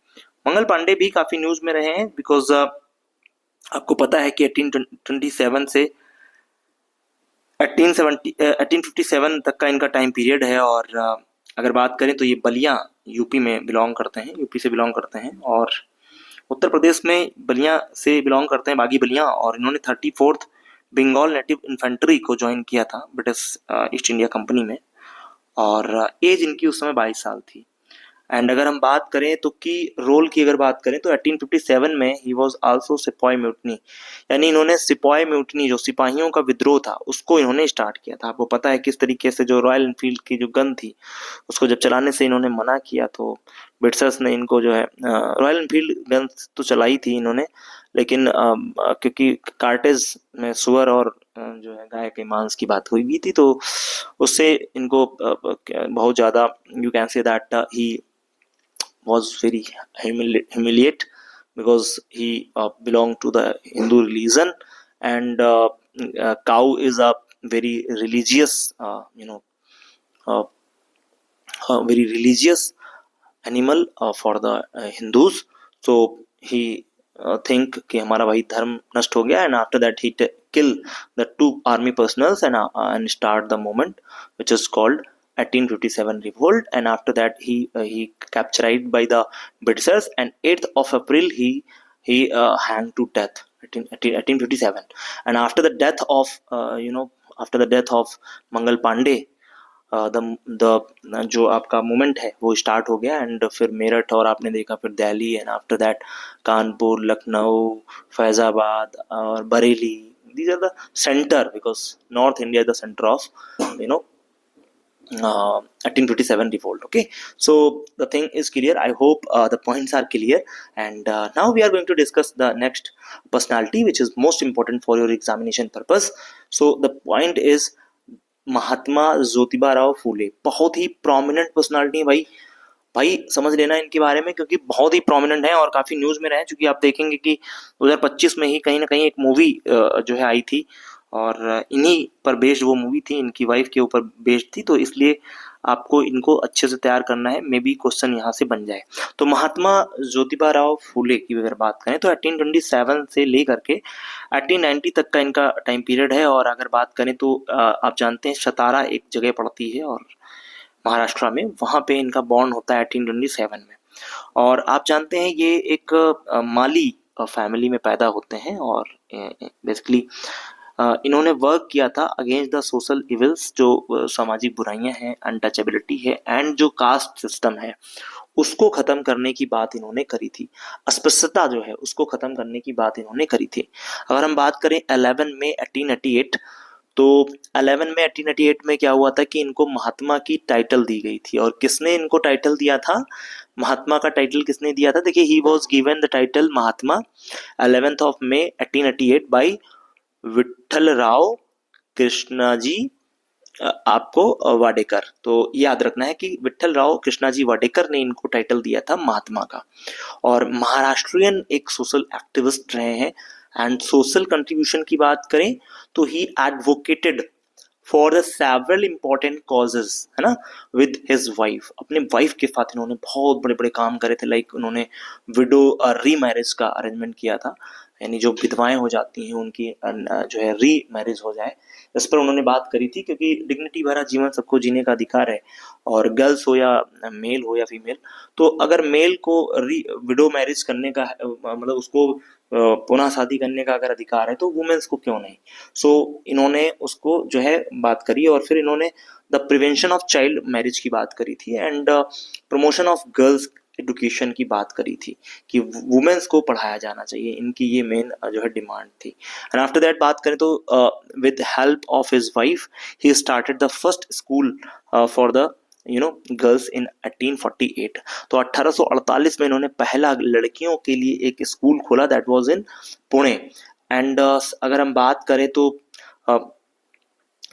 मंगल पांडे भी काफी न्यूज में रहे हैं, बिकॉज आपको पता है कि 1827 से 1857 तक का इनका टाइम पीरियड है। और अगर बात करें तो ये बलिया यूपी में बिलोंग करते हैं, यूपी से बिलोंग करते हैं, और उत्तर प्रदेश में बलिया से बिलोंग करते हैं, बागी बलिया। और इन्होंने 34th बंगाल नेटिव इन्फेंट्री को ज्वाइन किया था ब्रिटिश ईस्ट इंडिया कंपनी में, और एज इनकी उस समय 22 साल थी। एंड अगर हम बात करें तो की रोल की अगर बात करें तो 1857 में ही वॉज आल्सो सिपाही म्यूटनी, यानी इन्होंने सिपाही म्यूटनी जो सिपाहियों का विद्रोह था उसको इन्होंने स्टार्ट किया था। आपको पता है किस तरीके से जो रॉयल एनफील्ड की जो गन थी उसको जब चलाने से इन्होंने मना किया तो ब्रिटिशर्स ने इनको जो है रॉयल एनफील्ड गन तो चलाई थी इन्होंने, लेकिन क्योंकि कार्टेज में सुअर और जो है गाय के मांस की बात हुई भी थी तो उससे इनको बहुत ज्यादा you can say that he was very humiliate because he belonged to the Hindu religion, and cow is a very religious uh, very religious animal for the Hindus. So he think कि हमारा भाई धर्म नष्ट हो गया, and after that he kill the two army personals and start the movement which is called 1857 revolt, and after that he captured by the Britishers, and 8th of April he hanged to death 1857, and after the death of after the death of Mangal Pandey the जो आपका movement है वो start हो गया, and फिर मेरठ और आपने देखा फिर Delhi, and after that Kanpur, Lucknow, Faizabad और Bareilly, these are the center because North India is the center of you know 1857 revolt. Okay, so the thing is clear. I hope the points are clear, and now we are going to discuss the next personality which is most important for your examination purpose. So the point is Mahatma Jyotiba Rao फूले। बहुत ही prominent personality है भाई, भाई समझ लेना इनके बारे में क्योंकि बहुत ही प्रोमिनेंट है और काफी न्यूज में रहे, क्योंकि आप देखेंगे कि 2025 में ही कहीं ना कहीं एक मूवी जो है आई थी और इन्हीं पर बेस्ड वो मूवी थी, इनकी वाइफ के ऊपर बेस्ड थी, तो इसलिए आपको इनको अच्छे से तैयार करना है, मे बी क्वेश्चन यहाँ से बन जाए। तो महात्मा ज्योतिबा राव फूले की अगर बात करें तो 1827 से लेकर के 1890 तक का इनका टाइम पीरियड है, और अगर बात करें तो आप जानते हैं सतारा एक जगह पड़ती है और महाराष्ट्र में, वहां पे इनका बॉर्न होता है 1827 में, और आप जानते हैं ये एक माली फैमिली में पैदा होते हैं, और बेसिकली इन्होंने वर्क किया था अगेंस्ट द सोशल इविल्स, जो सामाजिक बुराइयां हैं, अनटचेबिलिटी है, एंड जो कास्ट सिस्टम है उसको खत्म करने की बात इन्होंने करी थी, अस्पृश्यता जो है उसको खत्म करने की बात इन्होंने करी थी। अगर हम बात करें 11 में 1888, तो 11 में 1888 में क्या हुआ था कि इनको महात्मा की टाइटल दी गई थी, और किसने इनको टाइटल दिया था, महात्मा का टाइटल किसने दिया था, देखिए he was given the title Mahatma 11th of May 1888 by Vitthalrao Krishnaji आपको वाडेकर। तो याद रखना है कि विठ्ठलराव कृष्णाजी वाडेकर ने इनको टाइटल दिया था महात्मा का, और महाराष्ट्रियन एक सोशल एक्टिविस्ट रहे हैं, एंड सोशल कंट्रीब्यूशन की बात करें तो ही advocated for the several important causes, है ना, विद हिज वाइफ। अपने वाइफ के साथ इन्होंने बहुत बड़े बड़े काम करे थे, लाइक उन्होंने विडो रीमैरिज का अरेंजमेंट किया था, यानी जो विधवाएं हो जाती हैं उनकी जो है री मैरिज हो जाए, इस पर उन्होंने बात करी थी, क्योंकि डिग्निटी भरा जीवन सबको जीने का अधिकार है, और गर्ल्स हो या मेल हो या फीमेल, तो अगर मेल को विडो मैरिज करने का मतलब उसको पुनः शादी करने का अगर अधिकार है तो वुमेन्स को क्यों नहीं। सो इन्होंने उसको जो है बात करी, और फिर इन्होंने the prevention of child marriage की बात करी थी, and promotion of girls education की बात करी थी कि वुमेन्स को पढ़ाया जाना चाहिए, इनकी ये मेन जो है डिमांड थी। एंड आफ्टर दैट बात करें तो with help of his wife he started the first school for the girls in 1848। तो 1848 में इन्होंने पहला लड़कियों के लिए एक स्कूल खोला, that was in Pune. And अगर हम बात करें तो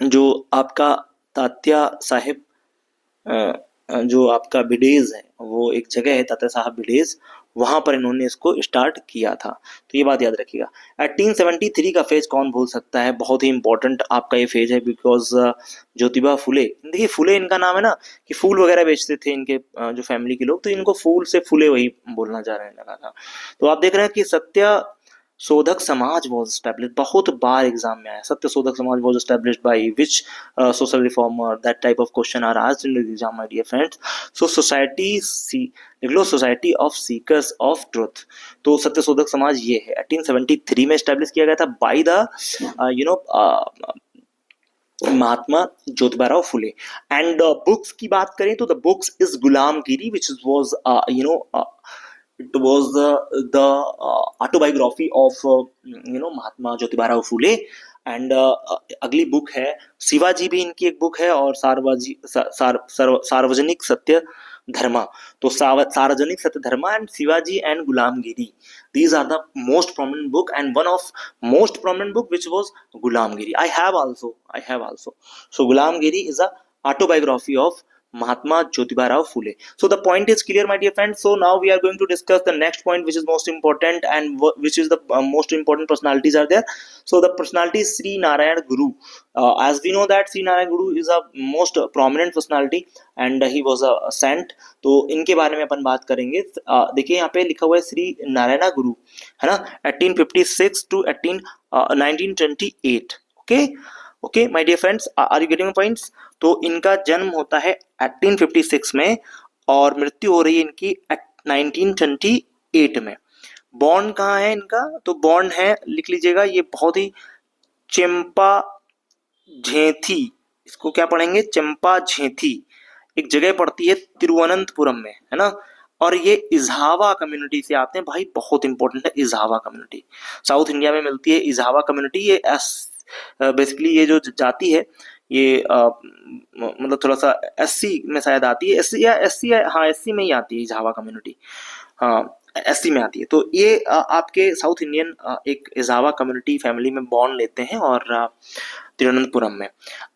जो आपका तात्या साहेब जो आपका भिडेज है, वो एक जगह है तात्या साहब भिडेज, वहां पर इन्होंने इसको स्टार्ट किया था, तो ये बात याद रखिएगा। 1873 का फेज कौन भूल सकता है, बहुत ही इंपॉर्टेंट आपका ये फेज है, बिकॉज ज्योतिबा फुले, देखिए फुले इनका नाम है ना, कि फूल वगैरह बेचते थे इनके जो फैमिली के लोग, तो इनको फूल से फुले वही बोलना जा रहे लगा था। तो आप देख रहे हैं कि सत्य शोधक समाज वॉज स्टैब्लिश, बहुत बार एग्जाम में आया, Satya Shodhak Samaj was establish by which social reformer, that type of question are asked in the exam my dear friends. So society देख लो, society of seekers of truth, तो सत्य शोधक समाज ये है 1873 में स्टैब्लिश किया गया था by the Mahatma Jyotibarao Phule. And books की बात करें तो the books is Gulamgiri which was it was the autobiography of Mahatma Jyotibarao Phule. And अगली बुक है शिवाजी भी इनकी एक बुक है, और सार्वजनिक सत्य धर्मा। तो सार्वजनिक सत्य धर्मा and Shivaji and Gulamgiri, these are the most prominent book, and one of most prominent book which was Gulamgiri. I have also. So Gulamgiri is a autobiography of Mahatma Jyotiba Rao Phule. So the point is clear, my dear friends. So now we are going to discuss the next point, which is most important, and which is the most important personalities are there. So the personality is Sri Narayan Guru. As we know that Sri Narayan Guru is a most prominent personality, and he was a saint. तो इनके बारे में अपन बात करेंगे। देखिए यहाँ पे लिखा हुआ है श्री नारायण गुरु, है ना, 1856 to 1928। Okay my dear friends, are you getting points? तो इनका जन्म होता है 1856 में और मृत्यु हो रही है इनकी 1928 में। बॉर्न कहाँ है इनका? तो बॉर्न है, लिख लीजिएगा, ये बहुत ही चंपा झेंथी, इसको क्या पढ़ेंगे? चंपा झेंथी, एक जगह पड़ती है तिरुवनंतपुरम में, है ना। और ये इज़ावा कम्युनिटी से आते हैं भाई, बहुत इंपॉर्टेंट है इज़ावा कम्युनिटी, साउथ इंडिया में मिलती है इज़ावा कम्युनिटी। ये बेसिकली ये जो जाति है ये मतलब थोड़ा सा एससी में शायद आती है, एससी हाँ एससी में ही आती है इज़ावा कम्युनिटी, हाँ एससी में आती है। तो ये आपके साउथ इंडियन एक इज़ावा कम्युनिटी फैमिली में बॉर्न लेते हैं और तिरुवनंतपुरम में।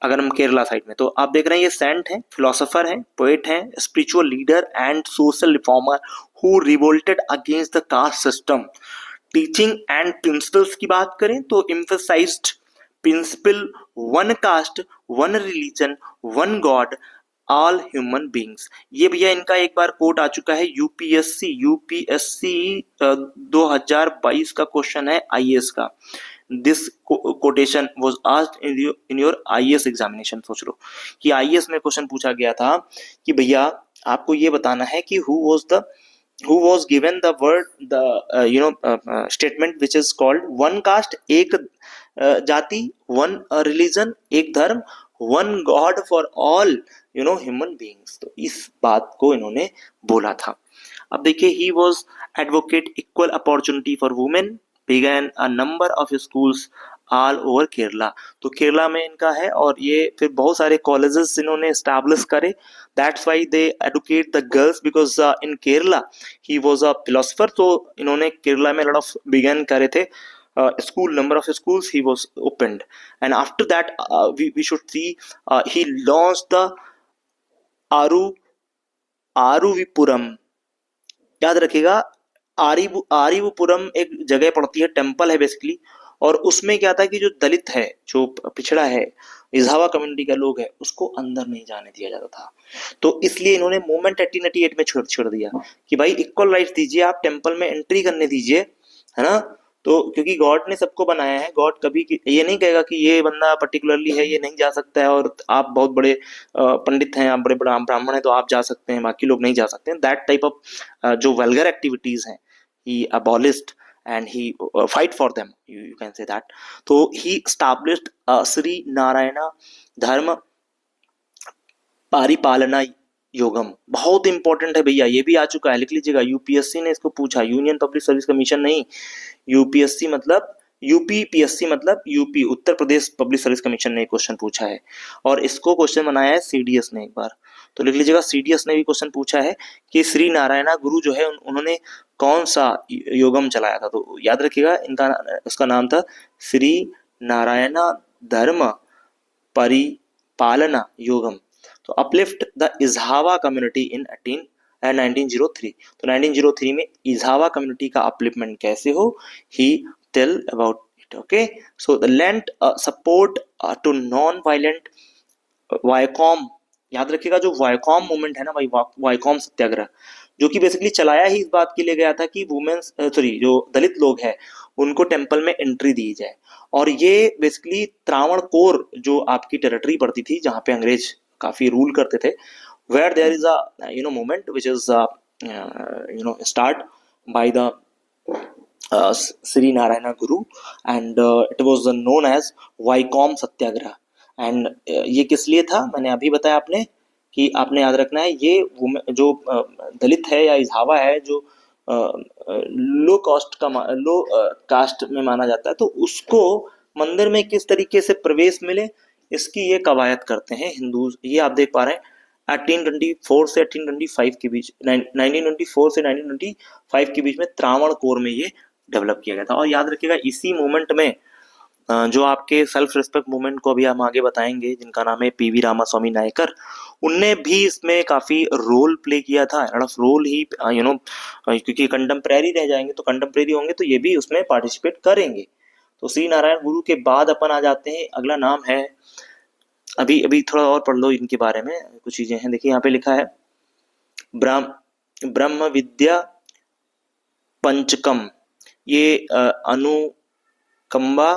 अगर हम केरला साइड में, तो आप देख रहे हैं ये सेंट हैं, फिलोसोफर हैं, पोएट हैं, spiritual leader and social reformer who revolted against the caste system. Teaching and principles की बात करें तो emphasised principle one caste, one religion, one God, all human beings. ये भैया इनका एक बार कोट आ चुका है यूपीएससी 2022 का क्वेश्चन है आईएएस का। This quotation was asked in your IAS examination. सोच लो कि आईएएस में क्वेश्चन पूछा गया था कि भैया आपको ये बताना है कि who was given the word statement which is called one caste, एक जाति, one religion, एक धर्म, one God for all human beings। तो इस बात को इन्होंने बोला था। अब देखिए he was advocate equal opportunity for women, began a number of schools all over Kerala. तो केरला में इनका है और ये फिर बहुत सारे कॉलेजेस इन्होंने एस्टैब्लिश करे। That's why they educate the girls because in Kerala he was a philosopher. तो इन्होंने केरला में लॉट ऑफ बिगन करे थे school, number of schools he was opened, and after that we should see he launched the आरुविपुरम। याद रखिएगा आरिवपुरम एक जगह पड़ती है, टेम्पल है बेसिकली, और उसमें क्या था कि जो दलित है, जो पिछड़ा है, इज़ावा कम्युनिटी का लोग है, उसको अंदर नहीं जाने दिया जाता था। तो इसलिए इन्होंने मूवमेंट 1888 में छोड़ दिया कि भाई इक्वल राइट्स दीजिए, आप टेम्पल में एंट्री करने दीजिए, है ना। तो क्योंकि गॉड ने सबको बनाया है, गॉड कभी ये नहीं कहेगा कि ये बंदा पर्टिकुलरली है ये नहीं जा सकता है, और आप बहुत बड़े पंडित हैं, आप बड़े ब्राह्मण हैं तो आप जा सकते हैं, बाकी लोग नहीं जा सकते हैं। दैट टाइप ऑफ जो वल्गर एक्टिविटीज हैं he abolished and he fight for them, you can say that। तो he established श्री नारायणा धर्म परिपालना योगम। बहुत इंपॉर्टेंट है भैया, ये भी आ चुका है, लिख लीजिएगा, यूपीएससी ने इसको पूछा, यूनियन पब्लिक सर्विस कमीशन नहीं, यूपीएससी मतलब यूपीपीएससी मतलब UP Uttar Pradesh public service commission ने क्वेश्चन पूछा है, और इसको क्वेश्चन बनाया है सीडीएस ने एक बार। तो लिख लीजिएगा सीडीएस ने भी क्वेश्चन पूछा है कि श्री नारायणा गुरु जो है उन्होंने कौन सा योगम चलाया था। तो याद रखिएगा इनका उसका नाम था श्री नारायणा धर्म परिपालना योगम। तो अपलिफ्ट द इज़ावा कम्युनिटी इन 1903। तो 1903 में इज़ावा कम्युनिटी का अपलिफ्टमेंट कैसे हो, he tell about it. Okay, so the lent support to non violent Vaikom. याद रखिएगा जो वायकॉम मूवमेंट है ना भाई, वायकॉम सत्याग्रह, जो कि बेसिकली चलाया ही इस बात के लिए गया था कि वुमेन्स जो दलित लोग हैं उनको टेम्पल में एंट्री दी जाए। और ये बेसिकली त्रावणकोर जो आपकी टेरिटरी पड़ती थी जहाँ पे अंग्रेज काफी रूल करते थे, where there is a movement which is start by the Sri Narayana Guru, and it was known as Vaikom Satyagraha, and ये किस लिए था, मैंने अभी बताया आपने कि आपने याद रखना है, ये जो दलित है या इजावा है, जो लो कॉस्ट का लो कास्ट में माना जाता है, तो उसको मंदिर में किस तरीके से प्रवेश मिले, इसकी ये कवायद करते हैं हिंदू। ये आप देख पा रहे हैं 1824 से 1825 के बीच, 1924 से 1925 के बीच में त्रावणकोर में ये डेवलप किया गया था। और याद रखिएगा इसी मोमेंट में जो आपके सेल्फ रिस्पेक्ट मूवमेंट को अभी हम आगे बताएंगे, जिनका नाम है पीवी रामास्वामी नायकर, उनने भी इसमें काफी रोल प्ले किया था, रोल ही क्योंकि कंटेम्प्रेरी रह जाएंगे तो कंटेम्प्रेरी होंगे तो ये भी उसमें पार्टिसिपेट करेंगे। तो श्री नारायण गुरु के बाद अपन आ जाते हैं, अगला नाम है, अभी अभी थोड़ा और पढ़ लो इनके बारे में, कुछ चीजें हैं। देखिए यहाँ पे लिखा है ब्रह्म विद्या पंचकम, ये अनुकंबा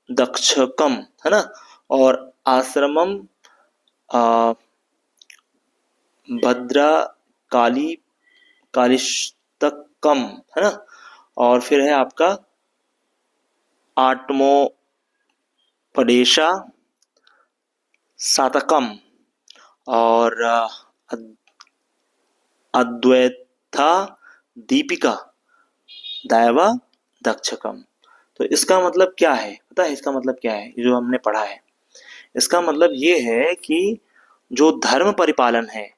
दक्षकम है ना, और आश्रमम भद्रा काली कालिष्तकम है ना, और फिर है आपका आत्मोपदेशा सातकम, और अद्वैता दीपिका दैवा दक्षकम। तो इसका मतलब क्या है पता है, इसका मतलब क्या है, जो हमने पढ़ा है, इसका मतलब ये है कि जो धर्म परिपालन है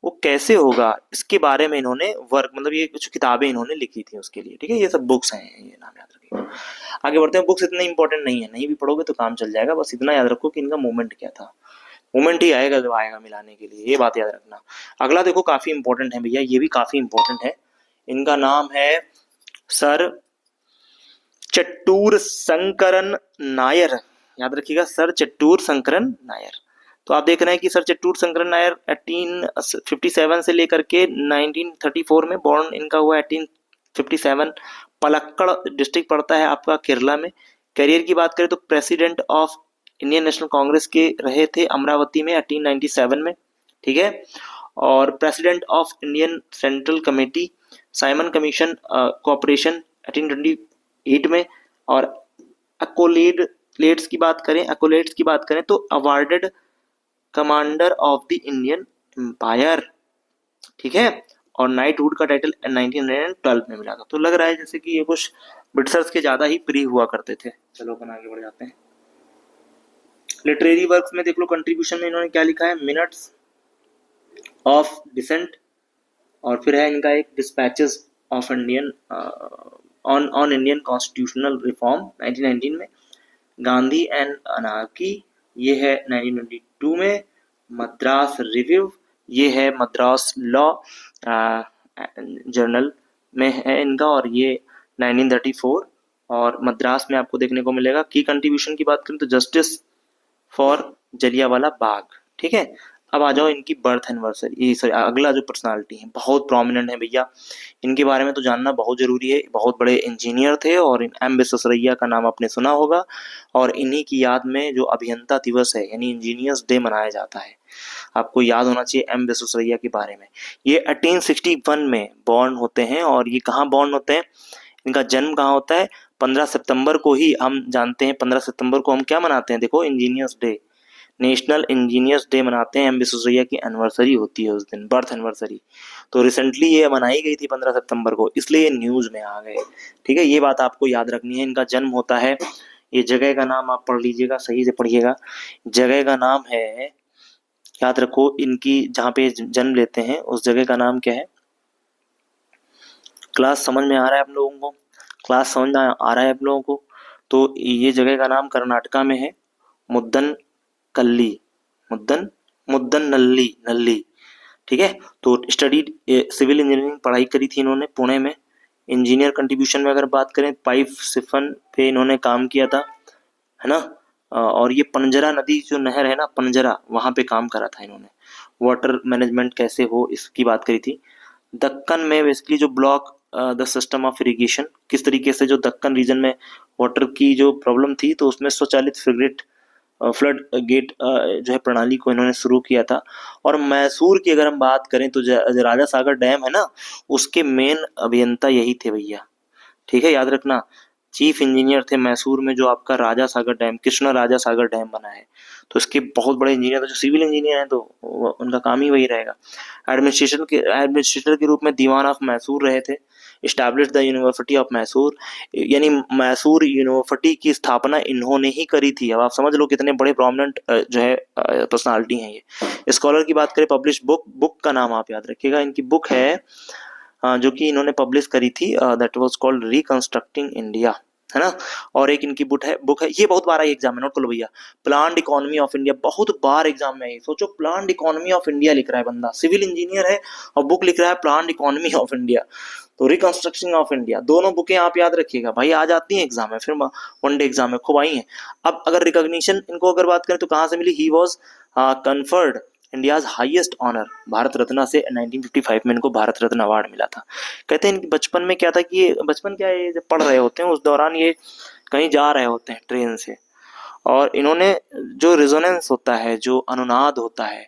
वो कैसे होगा, इसके बारे में इन्होंने वर्क, मतलब ये कुछ किताबें इन्होंने लिखी थी उसके लिए, ठीक है, ये सब बुक्स हैं, ये नाम याद रखिएगा। आगे बढ़ते हैं, बुक्स इतने इंपॉर्टेंट नहीं है, नहीं भी पढ़ोगे तो काम चल जाएगा, बस इतना याद रखो कि इनका मूवमेंट क्या था, मूवमेंट ही आएगा जब आएगा मिलाने के लिए, ये बात याद रखना। अगला देखो काफी इंपॉर्टेंट है भैया, ये भी काफी इंपॉर्टेंट है, इनका नाम है सर चट्टूर शंकरन नायर, याद रखिएगा सर चट्टूर शंकरन नायर। तो आप देख रहे हैं कि सर चट्टूर शंकरन नायर 1857 से लेकर के 1934 में बॉर्न इनका हुआ, 1857, पलक्कड़ डिस्ट्रिक्ट पड़ता है आपका केरला में। करियर की बात करें तो president of Indian National Congress के रहे थे अमरावती में 1897 में, ठीक है, और president of Indian central committee Simon commission cooperation 1828 में, और अकोलेट्स की बात करें तो awarded commander of the Indian empire, ठीक है, और नाइटहुड का टाइटल 1912 में मिला था। तो लग रहा है जैसे कि ये कुछ ब्रिटिशर्स के ज्यादा ही प्री हुआ करते थे। चलो अपन आगे बढ़ जाते हैं। लिटरेरी वर्क्स में देख लो, कंट्रीब्यूशन में इन्होंने क्या लिखा है, मिनट्स ऑफ डिसेंट, और फिर है इनका एक dispatches of Indian on Indian constitutional reform 1919 में, गांधी एंड अनार्की ये है 1922 में, मद्रास रिव्यू ये है मद्रास लॉ जर्नल में है इनका, और ये 1934, और मद्रास में आपको देखने को मिलेगा। की कंट्रीब्यूशन की बात करें तो जस्टिस फॉर जलियांवाला बाग, ठीक है। अब आ जाओ इनकी बर्थ एनिवर्सरी, सॉरी अगला जो पर्सनालिटी है बहुत प्रोमिनेंट है भैया, इनके बारे में तो जानना बहुत जरूरी है। बहुत बड़े इंजीनियर थे, और एम विश्वेश्वरैया का नाम आपने सुना होगा, और इन्हीं की याद में जो अभियंता दिवस है यानी इंजीनियर्स डे मनाया जाता है, आपको याद होना चाहिए एम विश्वेश्वरैया के बारे में। ये 1861 में बॉर्न होते हैं, और ये कहाँ बॉर्न होते हैं, इनका जन्म कहाँ होता है, 15 सितंबर को ही हम जानते हैं। 15 सितंबर को हम क्या मनाते हैं, देखो engineers day, national engineers day मनाते हैं। एम विश्वेश्वरैया की एनिवर्सरी होती है उस दिन, बर्थ एनिवर्सरी। तो रिसेंटली ये मनाई गई थी 15 सितंबर को, इसलिए ये न्यूज में आ गए, ठीक है, ये बात आपको याद रखनी है। इनका जन्म होता है, ये जगह का नाम आप पढ़ लीजिएगा, सही से पढ़िएगा, जगह का नाम है, याद रखो इनकी जहाँ पे जन्म लेते हैं उस जगह का नाम क्या है। क्लास समझ में आ रहा है आप लोगों को, क्लास समझ में आ रहा है आप लोगों को। तो ये जगह का नाम कर्नाटका में है, मुद्दन कल्ली, मुद्दन नल्ली, ठीक है। तो स्टडीड सिविल इंजीनियरिंग पढ़ाई करी थी इन्होंने पुणे में। इंजीनियर कंट्रीब्यूशन में अगर बात करें, पाइप सिफन पे इन्होंने काम किया था, है ना, और ये पनजरा नदी जो नहर है ना, पनजरा, वहां पे काम करा था इन्होंने। वाटर मैनेजमेंट कैसे हो इसकी बात करी थी। दक्कन में बेसिकली जो block the system of irrigation, किस तरीके से जो दक्कन रीजन में वाटर की जो प्रॉब्लम थी, तो उसमें स्वचालित फ्रिगेट फ्लड गेट जो है प्रणाली को इन्होंने शुरू किया था। और मैसूर की अगर हम बात करें तो राजा सागर डैम है ना, उसके मेन अभियंता यही थे भैया, ठीक है, याद रखना। चीफ इंजीनियर थे मैसूर में जो आपका राजा सागर डैम, कृष्णा राजा सागर डैम बना है, तो इसके बहुत बड़े इंजीनियर थे। जो सिविल इंजीनियर हैं तो उनका काम ही वही रहेगा। एडमिनिस्ट्रेटर के रूप में दीवान ऑफ मैसूर रहे थे। Establish the university of Mysore, यानी मैसूर यूनिवर्सिटी की स्थापना इन्होंने ही करी थी। अब आप समझ लो कितने बड़े प्रोमिनेंट जो है पर्सनालिटी हैं ये। स्कॉलर की बात करें, पब्लिश बुक का नाम आप याद रखिएगा। इनकी बुक है जो कि इन्होंने पब्लिश करी थी, that was called reconstructing India, है ना। और एक इनकी बुक है, ये बहुत बार आई एग्जाम में, नोट कर लो भैया, प्लान्ड इकोनॉमी ऑफ इंडिया। बहुत बार एग्जाम में आई। सोचो, प्लान्ड इकोनॉमी ऑफ इंडिया लिख रहा है बंदा, सिविल इंजीनियर है और बुक लिख रहा है प्लान्ड इकोनॉमी ऑफ इंडिया। तो रिकंस्ट्रक्शन ऑफ इंडिया, दोनों बुकें आप याद रखिएगा भाई, आ जाती हैं एग्जाम में, फिर वनडे एग्जाम में खूब आई हैं। अब अगर रिकॉग्निशन इनको अगर बात करें तो कहाँ से मिली? He was conferred India's highest honour, Bharat Ratna से 1955 में इनको भारत रत्न अवार्ड मिला था। कहते हैं बचपन में क्या था कि ये बचपन क्या है, जब पढ़ रहे होते हैं उस दौरान ये कहीं जा रहे होते हैं ट्रेन से, और इन्होंने जो रेजोनेंस होता है, जो अनुनाद होता है,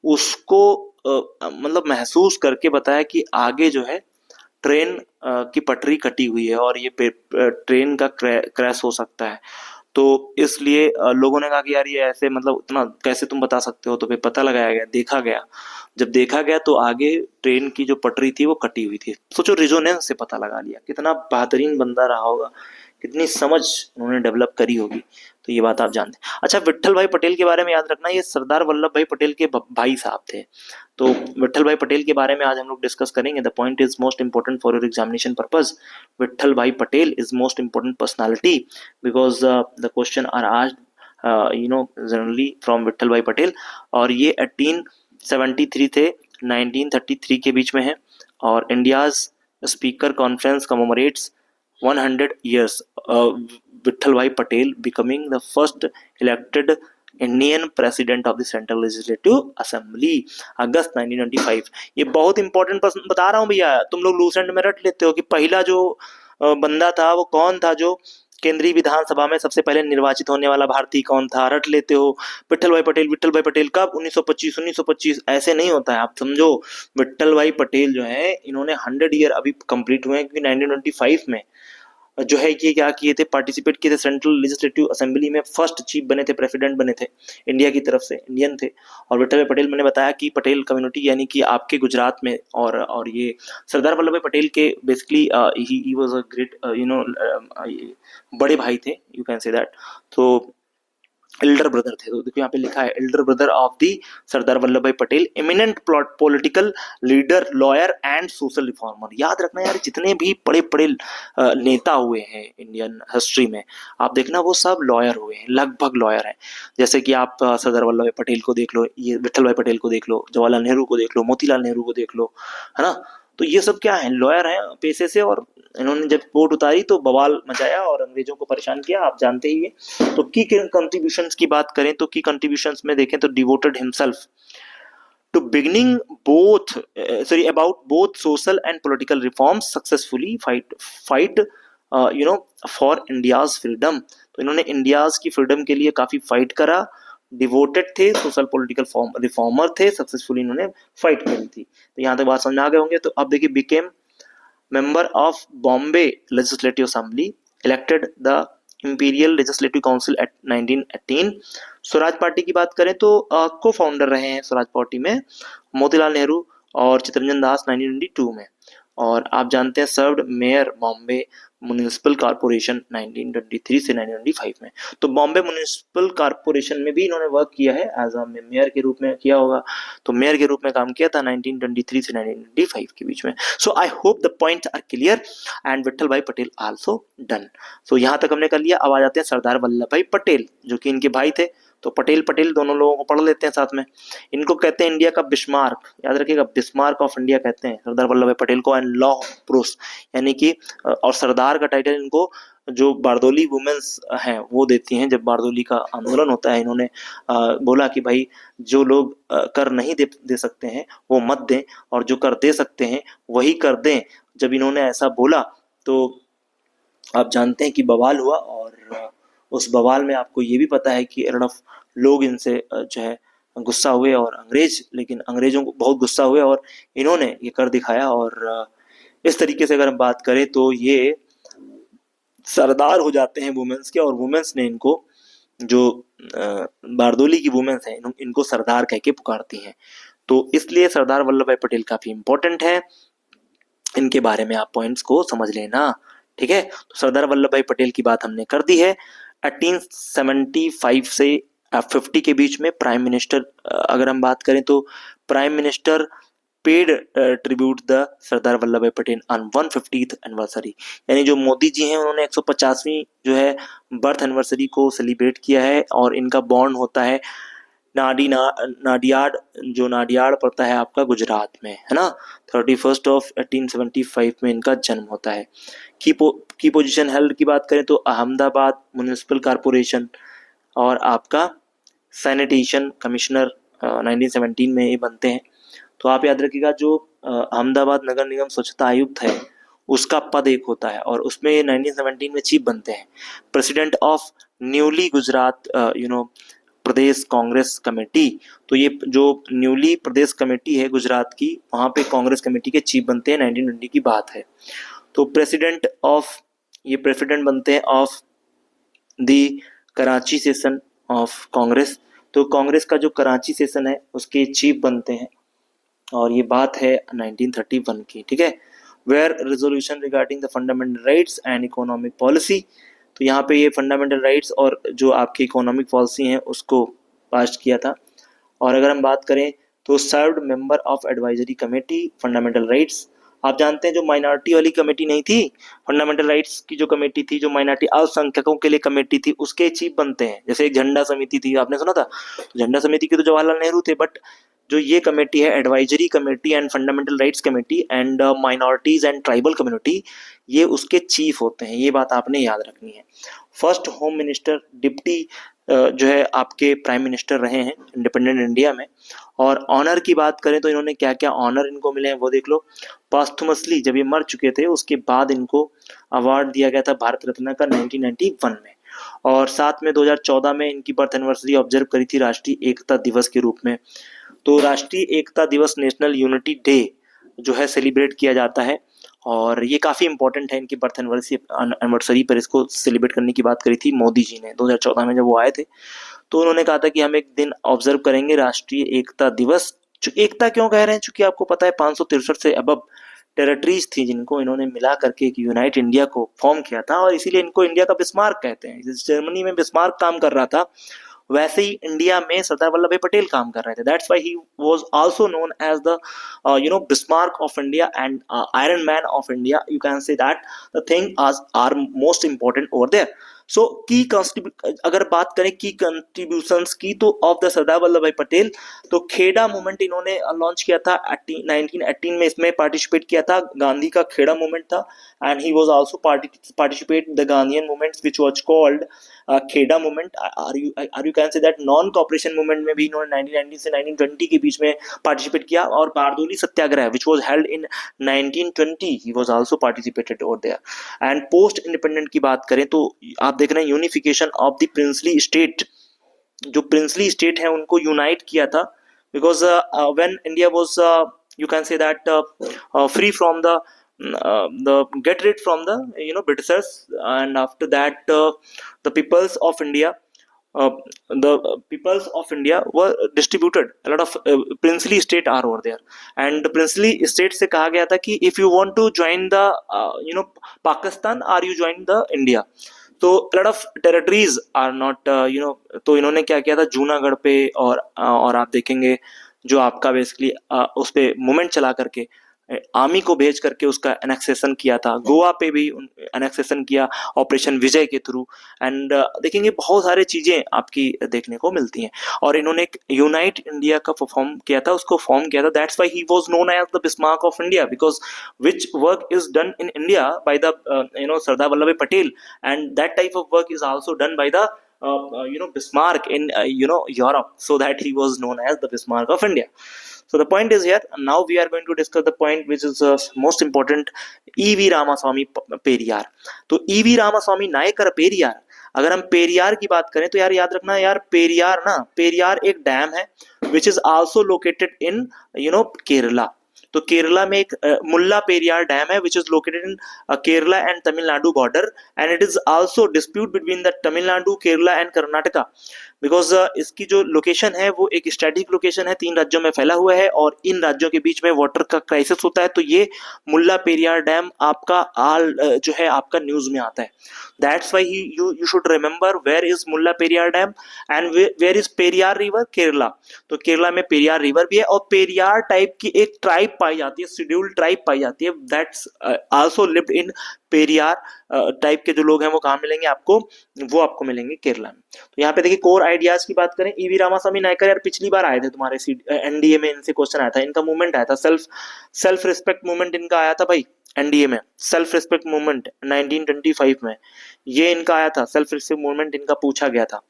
उसको मतलब महसूस करके बताया कि आगे जो है ट्रेन की पटरी कटी हुई है और ये ट्रेन का क्रैश हो सकता है। तो इसलिए लोगों ने कहा कि यार ये ऐसे मतलब इतना कैसे तुम बता सकते हो, तो फिर पता लगाया गया, देखा गया। जब देखा गया तो आगे ट्रेन की जो पटरी थी वो कटी हुई थी। सोचो, रेजोनेंस से पता लगा लिया। कितना बेहतरीन बंदा रहा होगा, कितनी समझ उन्होंने डेवलप करी होगी। तो ये बात आप जानते हैं। अच्छा, विट्ठल भाई पटेल के बारे में याद रखना, ये सरदार वल्लभ भाई पटेल के भाई साहब थे। तो विट्ठल भाई पटेल के बारे में आज हम लोग डिस्कस करेंगे। The point is most important for your examination purpose. Vitthalbhai Patel is most important personality because the question are asked generally from Vitthalbhai Patel. और ये 1873 थे 1933 के बीच में है। और India's speaker conference commemorates 100 years Vitthalbhai Patel becoming the first elected Indian president of the central legislative assembly, August 1925। ये बहुत इंपॉर्टेंट प्रश्न बता रहा हूँ भैया, तुम लोग लूसेंट में रट लेते हो कि पहला जो बंदा था वो कौन था, जो केंद्रीय विधानसभा में सबसे पहले निर्वाचित होने वाला भारतीय कौन था, रट लेते हो। विट्ठल भाई पटेल, विट्ठल भाई पटेल कब? 1925। ऐसे नहीं होता है, आप समझो। विट्ठल भाई पटेल जो है इन्होंने 100 ईयर अभी कंप्लीट हुए हैं, क्योंकि 1925 में जो है ये क्या किए थे, पार्टिसिपेट किए थे सेंट्रल लेजिस्लेटिव असेंबली में, फर्स्ट चीफ बने थे, प्रेसिडेंट बने थे इंडिया की तरफ से, इंडियन थे। और विट्ठल भाई पटेल, मैंने बताया कि पटेल कम्युनिटी यानी कि आपके गुजरात में, और ये सरदार वल्लभ भाई पटेल के basically he was a great बड़े भाई थे, यू कैन से दैट। तो एल्डर ब्रदर थे। तो देखो यहाँ पे लिखा है Elder brother of the Sardar Vallabhbhai Patel, eminent political leader, lawyer and social reformer. याद रखना यार, जितने भी बड़े बड़े नेता हुए हैं इंडियन हिस्ट्री में, आप देखना वो सब लॉयर हुए हैं, लगभग लॉयर हैं। जैसे कि आप सरदार वल्लभ भाई पटेल को देख लो, ये विट्ठल भाई पटेल को देख लो, जवाहरलाल नेहरू को देख लो, मोतीलाल नेहरू को देख लो, है ना। तो ये सब क्या है, लॉयर हैं पेशे से, और इन्होंने जब वोट उतारी तो बवाल मचाया और अंग्रेजों को परेशान किया, आप जानते ही है। तो की कंट्रीब्यूशंस की बात करें तो की कंट्रीब्यूशंस में देखें तो devoted himself to beginning both about both social and political reforms, successfully fight for India's freedom। तो इन्होंने इंडियाज की फ्रीडम के लिए काफी फाइट करा, डिवोटेड थे, सोशल पॉलिटिकल रिफॉर्मर थे, सक्सेसफुली इन्होंने फाइट करी थी। तो यहाँ तक बात समझ आ गए होंगे। तो अब देखिए, became member of Bombay Legislative Assembly, elected the Imperial Legislative Council at 1918। Swaraj party की बात करें तो को फाउंडर रहे हैं स्वराज पार्टी में मोतीलाल नेहरू और चित्तरंजन दास 1922 में। और आप जानते हैं served mayor Bombay municipal corporation 1923 से 1925 में। तो बॉम्बे म्युनिसिपल कॉर्पोरेशन में भी इन्होंने वर्क किया है, एज अ मेयर के रूप में किया होगा। तो मेयर के रूप में काम किया था 1923 से 1925 के बीच में। So I hope the points are clear and Vitthalbhai Patel also done. सो यहाँ तक हमने कर लिया। अब आ जाते हैं सरदार वल्लभ भाई पटेल, जो कि इनके भाई थे। तो पटेल पटेल दोनों लोगों को पढ़ लेते हैं साथ में। इनको कहते हैं इंडिया का बिस्मार्क, याद रखिएगा, बिस्मार्क ऑफ इंडिया कहते हैं सरदार वल्लभ भाई पटेल को। एंड लॉ पुरुष, यानी कि और सरदार का टाइटल इनको जो बारदोली वुमेन्स हैं वो देती हैं। जब बारदोली का आंदोलन होता है, इन्होंने बोला कि भाई जो लोग कर नहीं दे सकते हैं वो मत दें, और जो कर दे सकते हैं वही कर दें। जब इन्होंने ऐसा बोला तो आप जानते हैं कि बवाल हुआ, और उस बवाल में आपको ये भी पता है कि लोग इनसे जो है गुस्सा हुए, और लेकिन अंग्रेजों को बहुत गुस्सा हुए और इन्होंने ये कर दिखाया। और इस तरीके से अगर हम बात करें तो ये सरदार हो जाते हैं वुमेन्स के, और वुमेन्स ने इनको, जो बारदोली की वुमेन्स हैं, इनको सरदार कह के पुकारती हैं। तो इसलिए सरदार वल्लभ भाई पटेल काफी इंपॉर्टेंट है, इनके बारे में आप पॉइंट्स को समझ लेना। ठीक है, तो सरदार वल्लभ भाई पटेल की बात हमने कर दी है। 1875 से 50 के बीच में प्राइम मिनिस्टर, अगर हम बात करें तो prime minister paid tribute the Sardar Vallabhbhai Patel on 150th anniversary, यानी जो मोदी जी हैं उन्होंने 150वीं जो है बर्थ एनिवर्सरी को सेलिब्रेट किया है, और इनका बॉर्न होता है नाडियाड, जो नाडियाड पड़ता है आपका गुजरात में, है ना। 31 ऑफ 1875 में इनका जन्म होता है। की पोजीशन हेल्ड की बात करें तो अहमदाबाद म्युनिसिपल कॉरपोरेशन और आपका सैनिटेशन कमिश्नर 1917 में ये बनते हैं। तो आप याद रखिएगा, जो अहमदाबाद नगर निगम स्वच्छता आयुक्त है उसका पद एक होता है, और उसमें 1917 में चीफ बनते हैं। President of newly Gujarat Pradesh Congress committee, तो ये जो न्यूली प्रदेश कमेटी है गुजरात की, वहां पे कांग्रेस कमेटी के चीफ बनते हैं, 1920 की बात है। तो प्रेसिडेंट बनते हैं of the Karachi session of Congress, तो कांग्रेस का जो कराची सेशन है उसके चीफ बनते हैं, और ये बात है 1931 की। ठीक है, where resolution regarding the fundamental rights and economic policy, तो यहाँ पे ये फंडामेंटल राइट्स और जो आपकी इकोनॉमिक पॉलिसी है उसको पास किया था। और अगर हम बात करें तो served member of advisory committee fundamental rights, आप जानते हैं जो माइनॉरिटी वाली कमेटी नहीं थी, फंडामेंटल राइट्स की जो कमेटी थी, जो माइनॉरिटी अल्पसंख्यकों के लिए कमेटी थी, उसके चीफ बनते हैं। जैसे एक झंडा समिति थी, आपने सुना था, झंडा समिति के तो जवाहरलाल नेहरू थे, बट जो ये कमेटी है advisory committee and fundamental rights committee and minorities and tribal community, ये उसके चीफ होते हैं। ये बात आपने याद रखनी है। फर्स्ट होम मिनिस्टर, डिप्टी जो है आपके प्राइम मिनिस्टर रहे हैं इंडिपेंडेंट इंडिया में। और ऑनर की बात करें तो इन्होंने क्या क्या ऑनर इनको मिले हैं वो देख लो। पास्थुमसली जब ये मर चुके थे उसके बाद इनको अवार्ड दिया गया था भारत रत्न का 1991 में, और साथ में 2014 में इनकी बर्थ एनिवर्सरी ऑब्जर्व करी थी राष्ट्रीय एकता दिवस के रूप में। तो राष्ट्रीय एकता दिवस, नेशनल यूनिटी डे जो है सेलिब्रेट किया जाता है, और ये काफी इंपॉर्टेंट है। इनकी बर्थ एनिवर्सरी पर इसको सेलिब्रेट करने की बात करी थी मोदी जी ने 2014 में जब वो आए थे। तो उन्होंने कहा था कि हम एक दिन ऑब्जर्व करेंगे राष्ट्रीय एकता दिवस। एकता क्यों कह रहे हैं, चूंकि आपको पता है 563 से अबब टेरिटरीज थी जिनको इन्होंने मिला करके एक यूनाइट इंडिया को फॉर्म किया था, और इसीलिए इनको इंडिया का बिस्मार्क कहते हैं। जर्मनी में बिस्मार्क काम कर रहा था, वैसे ही इंडिया में सरदार वल्लभ भाई पटेल काम कर रहे थे। That's why he was also known as the Bismarck of India and iron man of India. You can say that the thing are most important over there. So अगर बात करें की कंट्रीब्यूशंस की तो of the Sardar Vallabhbhai Patel, तो Kheda movement इन्होंने launch किया था 1918 में, इसमें पार्टिसिपेट किया था। गांधी का खेड़ा मूवमेंट था, and he was also participate the Gandhian movements which was called Kheda movement. Or you can say that non cooperation movement में भी इन्होंने 1919 से 1920 के बीच में पार्टिसिपेट किया। और Bardoli Satyagraha which was held in 1920 he was also participated over there. And post independent की बात करें तो आप देख रहे हैं unification of the princely state, जो प्रिंसली स्टेट है उनको यूनाइट किया था, because when India was you can say that free from the get rid from the Britishers, and after that the peoples of India were distributed, a lot of princely state are over there, and the princely state से कहा गया था कि if you want to join the Pakistan or you join the India, तो lot of territories are not तो इन्होंने क्या किया था जूनागढ़ पे, और आप देखेंगे जो आपका बेसिकली उस पे मूवमेंट चला करके आर्मी को भेज करके उसका एनेक्सेशन किया था। गोवा पे भी एनेक्सेशन किया ऑपरेशन विजय के थ्रू, एंड देखेंगे बहुत सारे चीजें आपकी देखने को मिलती हैं। और इन्होंने एक यूनाइट इंडिया का फॉर्म किया था, उसको फॉर्म किया था। That's why he was known as the Bismarck of India, because which work is done in India by the Sardar Vallabhbhai Patel, and that type of work is also done by the Bismarck in Europe, so that he was known as the Bismarck of India. So the point is here, now we are going to discuss the point which is most important, E.V. Ramaswamy Periyar. तो E.V. Ramaswamy Naikar Periyar, अगर हम पेरियार की बात करें तो यार याद रखना यार, पेरियार एक डैम है which is also located in Kerala. तो केरला में एक मुल्ला पेरियार डैम है विच is located in Kerala and Tamil Nadu border, and it is also dispute between the Tamil Nadu, Kerala and Karnataka, because इसकी जो लोकेशन है वो एक स्टैटिक लोकेशन है, 3 राज्यों में फैला हुआ है और इन राज्यों के बीच में वाटर का क्राइसिस होता है। तो ये मुल्ला पेरियार डैम आपका जो है आपका न्यूज में आता है। That's why you should remember where is Mullaperiyar dam and where is Periyar river, Kerala. तो केरला में पेरियार रिवर भी है और पेरियार टाइप की एक ट्राइब पाई जाती है, शेड्यूल्ड ट्राइब पाई जाती है, that's also lived in Periyar type के जो लोग हैं वो कहाँ मिलेंगे आपको, वो आपको मिलेंगे केरला में। तो यहाँ पे देखिए कोर आइडियाज की बात करें, ईवी रामास्वामी नायकर यार पिछली बार आए थे तुम्हारे एनडीए में, इनसे क्वेश्चन आया था, इनका मूवमेंट आया था सेल्फ रिस्पेक्ट मूवमेंट इनका आया था भाई एनडीए में, सेल्फ रिस्पेक्ट मूवमेंट 1925 में ये इनका आया था, सेल्फ रिस्पेक्ट मूवमेंट इनका पूछा गया था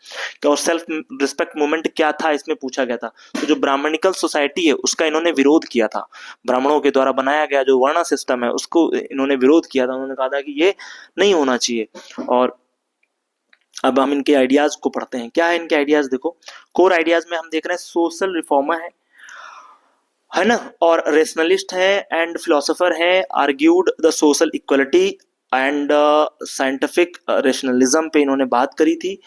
और सेल्फ रिस्पेक्ट मूवमेंट क्या था इसमें पूछा गया था। तो जो ब्राह्मणिकल सोसाइटी है उसका इन्होंने विरोध किया था, ब्राह्मणों के द्वारा बनाया गया जो वर्ण सिस्टम है उसको इन्होंने विरोध किया था, उन्होंने कहा था कि ये नहीं होना चाहिए। और अब हम इनके आइडियाज को पढ़ते हैं, क्या है इनके आइडियाज, देखो कोर आइडियाज में हम देख रहे हैं सोशल रिफॉर्मर है ना, और रेशनलिस्ट है एंड फिलोसोफर है, argued the social equality and scientific rationalism पे इन्होंने बात करी थी।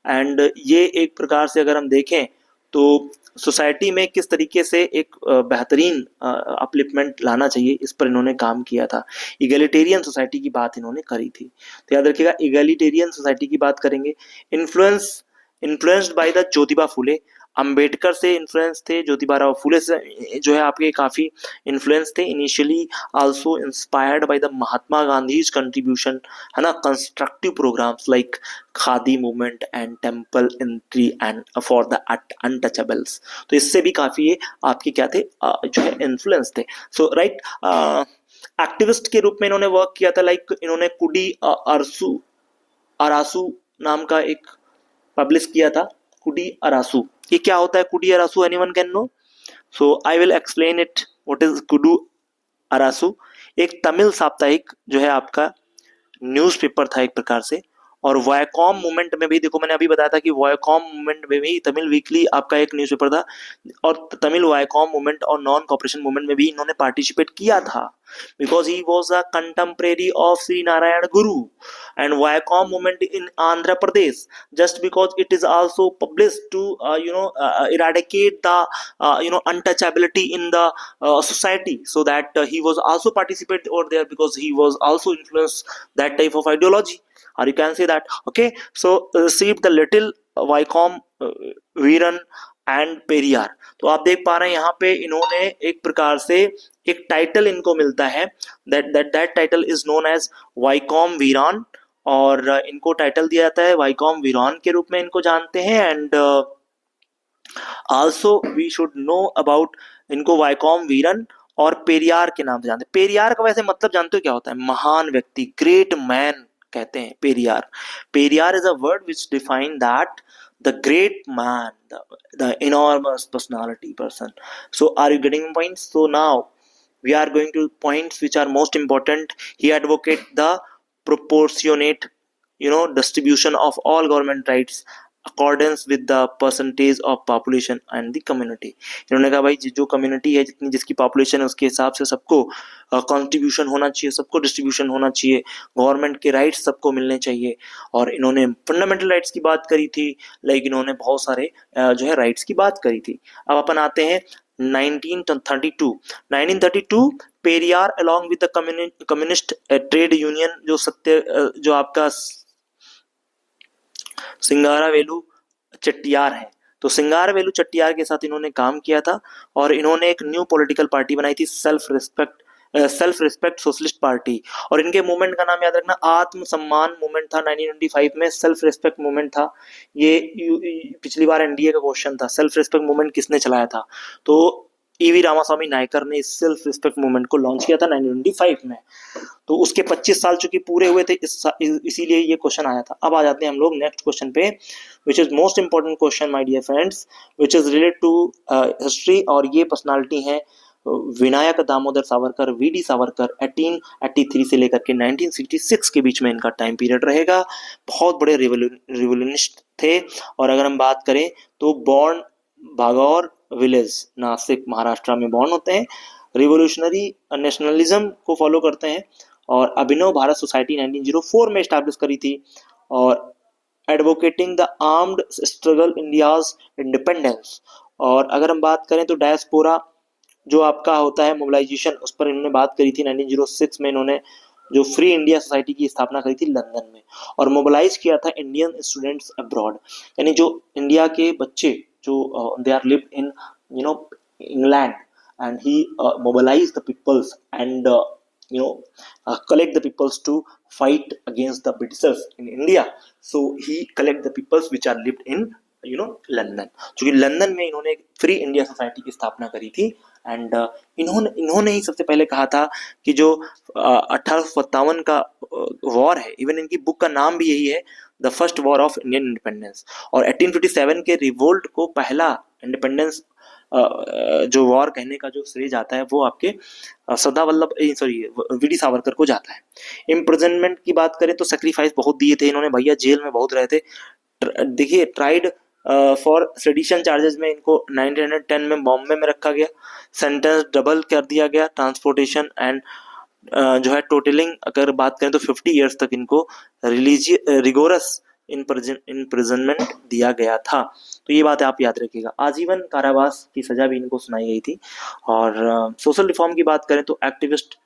एंड ये एक प्रकार से अगर हम देखें तो सोसाइटी में किस तरीके से एक बेहतरीन अपलिफ्टमेंट लाना चाहिए इस पर इन्होंने काम किया था। इगैलिटेरियन सोसाइटी की बात इन्होंने करी थी, तो याद रखिएगा इगैलिटेरियन सोसाइटी की बात करेंगे। Influenced by the Jyotiba Phule, Ambedkar से इन्फ्लुएंस थे, ज्योतिबा राव फुले से जो है आपके काफी इन्फ्लुएंस थे। Initially also inspired by the Mahatma Gandhi's contribution, है ना, constructive programmes like khadi movement and temple entry and for the untouchables. तो इससे भी काफी ये आपके क्या थे जो है इन्फ्लुएंस थे। सो राइट, एक्टिविस्ट के रूप में इन्होंने वर्क किया था, लाइक इन्होंने कुडी अरासू नाम का एक पब्लिश किया था, कुडी अरासू। ये क्या होता है Kudi Arasu, anyone can know? So I will explain it what is Kudi Arasu. एक तमिल साप्ताहिक जो है आपका न्यूज़पेपर था एक प्रकार से, और वायकॉम मूवमेंट में भी देखो मैंने अभी बताया था कि वायकॉम मूवमेंट में भी तमिल वीकली आपका एक न्यूज़पेपर था, और तमिल वायकॉम मूवमेंट और नॉन कॉपरेशन मूवमेंट में भी इन्होंने पार्टिसिपेट किया था, because he was a contemporary of Shri Narayana Guru and Vaikom movement in Andhra Pradesh, just because it is also published to eradicate the untouchability in the society, so that he was also participate over there because he was also influenced that type of ideology, or you can say that. Okay, so received the little Wycombe Veeran and Periyar. तो आप देख पा रहे हैं यहाँ पे इन्होंने एक प्रकार से एक टाइटल इनको मिलता है, that title is known as Vaikom Veeran, और इनको टाइटल दिया जाता है वाइकॉम वीरान के रूप में इनको जानते हैं। And also we should know about इनको वाइकॉम वीरन और पेरियार के नाम से जानते हैं। पेरियार का वैसे मतलब जानते हो क्या होता है? महान व्यक्ति, ग्रेट मैन कहते हैं Periyar. Periyar is a word which define that the great man, the enormous personality person. So are you getting points? So now we are going to points which are most important. He advocate the proportionate distribution of all government rights accordance with the percentage of population and the community. इन्होंने कहा भाई जो community है, जितनी जिसकी population है उसके हिसाब से सबको कंट्रीब्यूशन होना चाहिए, सबको डिस्ट्रीब्यूशन होना चाहिए, गवर्नमेंट के राइट्स सबको मिलने चाहिए। और इन्होंने फंडामेंटल राइट्स की बात करी थी, लाइक इन्होंने बहुत सारे जो है राइट्स की बात करी थी। अब अपन आते हैं 1932 Periyar along with the communist trade union जो आपका सिंगारावेलु चेट्टियार है, तो सिंगारावेलु चेट्टियार के साथ इन्होंने काम किया था और इन्होंने एक न्यू पॉलिटिकल पार्टी बनाई थी, सेल्फ रिस्पेक्ट सोशलिस्ट पार्टी। और इनके मूवमेंट का नाम याद रखना आत्म सम्मान मूवमेंट था। 1995 में सेल्फ रिस्पेक्ट मूवमेंट था। ये पिछली बार एनडीए का क्वेश्चन था, सेल्फ रिस्पेक्ट मूवमेंट किसने चलाया था? तो ईवी रामास्वामी नायकर ने इस सेल्फ रिस्पेक्ट मूवमेंट को लॉन्च किया था 1995 में। तो उसके 25 साल चूंकि पूरे हुए थे इसीलिए ये क्वेश्चन आया था। अब आ जाते हैं हम लोग नेक्स्ट क्वेश्चन पे, which is most important question my dear friends, which is related to history. और ये पर्सनालिटी है विनायक दामोदर सावरकर, वीडी सावरकर। 1883 से लेकर के 1966 के बीच में इनका टाइम पीरियड रहेगा। बहुत बड़े रिवोल्यूशनिस्ट थे। और अगर हम बात करें तो बॉर्न भागौर विलेज, नासिक महाराष्ट्र में बॉर्न होते हैं। रिवोल्यूशनरी नेशनलिज्म को फॉलो करते हैं, और अभिनव भारत सोसाइटी 1904 में स्टैब्लिश करी थी, और advocating the armed struggle India's independence. और अगर हम बात करें तो डायस्पोरा जो आपका होता है मोबिलाइजेशन, उस पर इन्होंने बात करी थी। 1906 में इन्होंने जो फ्री इंडिया सोसाइटी की स्थापना करी थी लंदन में, और मोबिलाइज किया था इंडियन स्टूडेंट्स अब्रॉड, यानी जो इंडिया के बच्चे जो they are live in England, and he mobilized the peoples and collect the peoples to fight against the Britishers in India. So he collect the peoples which are lived in London, क्योंकि London में इन्होंने free India society की स्थापना करी थी। And इन्होंने ही सबसे पहले कहा था कि जो 1857 का वॉर है, इवन इनकी बुक का नाम भी यही है, the first war of Indian independence. और 1857 के रिवोल्ट को पहला इंडिपेंडेंस जो वॉर कहने का जो श्रेय जाता है वो आपके सरदार वल्लभ वीडी सावरकर को जाता है। इम्प्रिजनमेंट की बात करें तो सेक्रीफाइस बहुत दिए थे इन्होंने, भैया जेल में बहुत रहे थे। देखिए ट्राइड फॉर सेडिशन चार्जेस में इनको 1910 में बॉम्बे में रखा गया, सेंटेंस डबल कर दिया गया, ट्रांसपोर्टेशन एंड जो है टोटलिंग अगर बात करें तो 50 इयर्स तक इनको रिगोरस इम्प्रिजनमेंट दिया गया था। तो ये बात आप याद रखिएगा। आजीवन कारावास की सजा भी इनको सुनाई गई थी। और सोशल रिफॉर्म की बात करें तो एक्टिविस्ट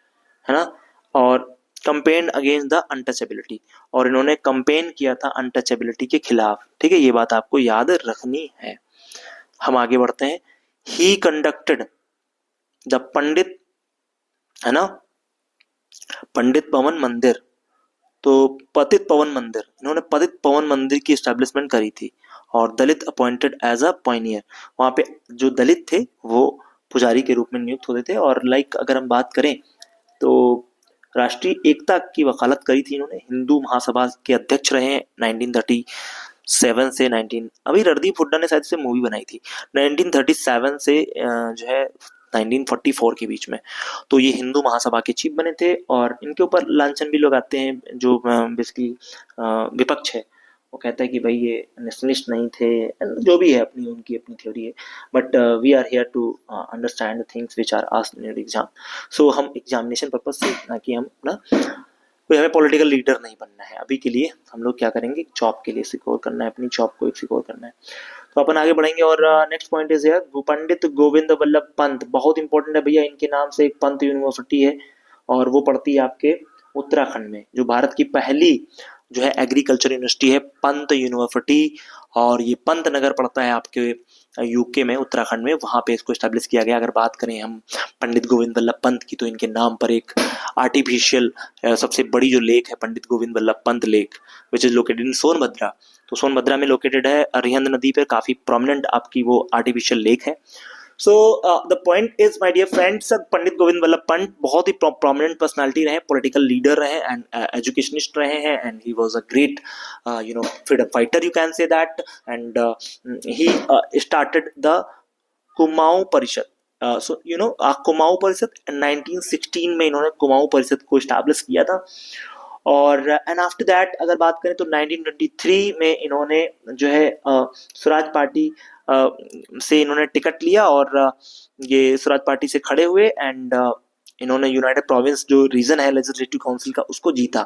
है ना, और कंपेन अगेंस्ट द अनटचेबिलिटी, और इन्होंने कंपेन किया था अनटचेबिलिटी के खिलाफ। ठीक है, ये बात आपको याद रखनी है। हम आगे बढ़ते हैं। ही कंडक्टेड द पंडित है ना, पंडित पवन मंदिर, तो पतित पवन मंदिर, इन्होंने पतित पवन मंदिर की एस्टेब्लिशमेंट करी थी, और दलित अपॉइंटेड एज अ पायनियर, वहां पे जो दलित थे वो पुजारी के रूप में नियुक्त होते थे। और अगर हम बात करें तो राष्ट्रीय एकता की वकालत करी थी इन्होंने, हिंदू महासभा के अध्यक्ष रहे 1937 से 19, अभी रणदीप हुड्डा ने शायद से मूवी बनाई थी 1937 से जो है 1944 के बीच में। तो ये हिंदू महासभा के चीफ बने थे, और इनके ऊपर लांछन भी लगाते हैं जो बेसिकली विपक्ष है, वो कहता है कि भाई ये नेशनलिस्ट नहीं थे, जो भी है उनकी अपनी थ्योरी है। But we are here to understand things which are asked in exam. So हम एग्जामिनेशन पर्पज से, ना कि हम ना कोई हमें पॉलिटिकल लीडर नहीं बनना है। अभी के लिए हम लोग क्या करेंगे, जॉब के लिए सिक्योर करना है, अपनी जॉब को एक सिक्योर करना है। तो अपन आगे बढ़ेंगे। और नेक्स्ट पॉइंट इज हियर, पंडित गोविंद वल्लभ पंत, बहुत इंपॉर्टेंट है भैया, इनके नाम से एक पंत यूनिवर्सिटी है, और वो पड़ती है आपके उत्तराखंड में, जो भारत की पहली जो है एग्रीकल्चर यूनिवर्सिटी है, पंत यूनिवर्सिटी। और ये पंत नगर पड़ता है आपके यूके में, उत्तराखंड में, वहां पे इसको स्टैब्लिश किया गया। अगर बात करें हम पंडित गोविंद वल्लभ पंत की, तो इनके नाम पर एक आर्टिफिशियल सबसे बड़ी जो लेक है Pandit Govind Vallabh Pant lake, which is located in Sonbhadra. तो सोनभद्रा में लोकेटेड है, अरिहंत नदी पर काफी प्रोमिनेंट आपकी वो आर्टिफिशियल लेक है। So the point is my dear friends, Pandit Govind Vallabh Pant बहुत ही प्रोमिनेंट पर्सनालिटी रहे, पॉलिटिकल लीडर रहे, एंड एजुकेशनिस्ट रहे हैं, and he was a great freedom fighter, you can say that. And he started the Kumaon Parishad, Kumaon परिषद 1916 में इन्होंने कुमाऊं परिषद को स्टैब्लिश किया था। और एंड आफ्टर दैट अगर बात करें तो 1923 में इन्होंने जो है स्वराज पार्टी से इन्होंने टिकट लिया, और ये स्वराज पार्टी से खड़े हुए, एंड इन्होंने यूनाइटेड प्रोविंस जो रीजन है लेजिस्लेटिव काउंसिल का, उसको जीता।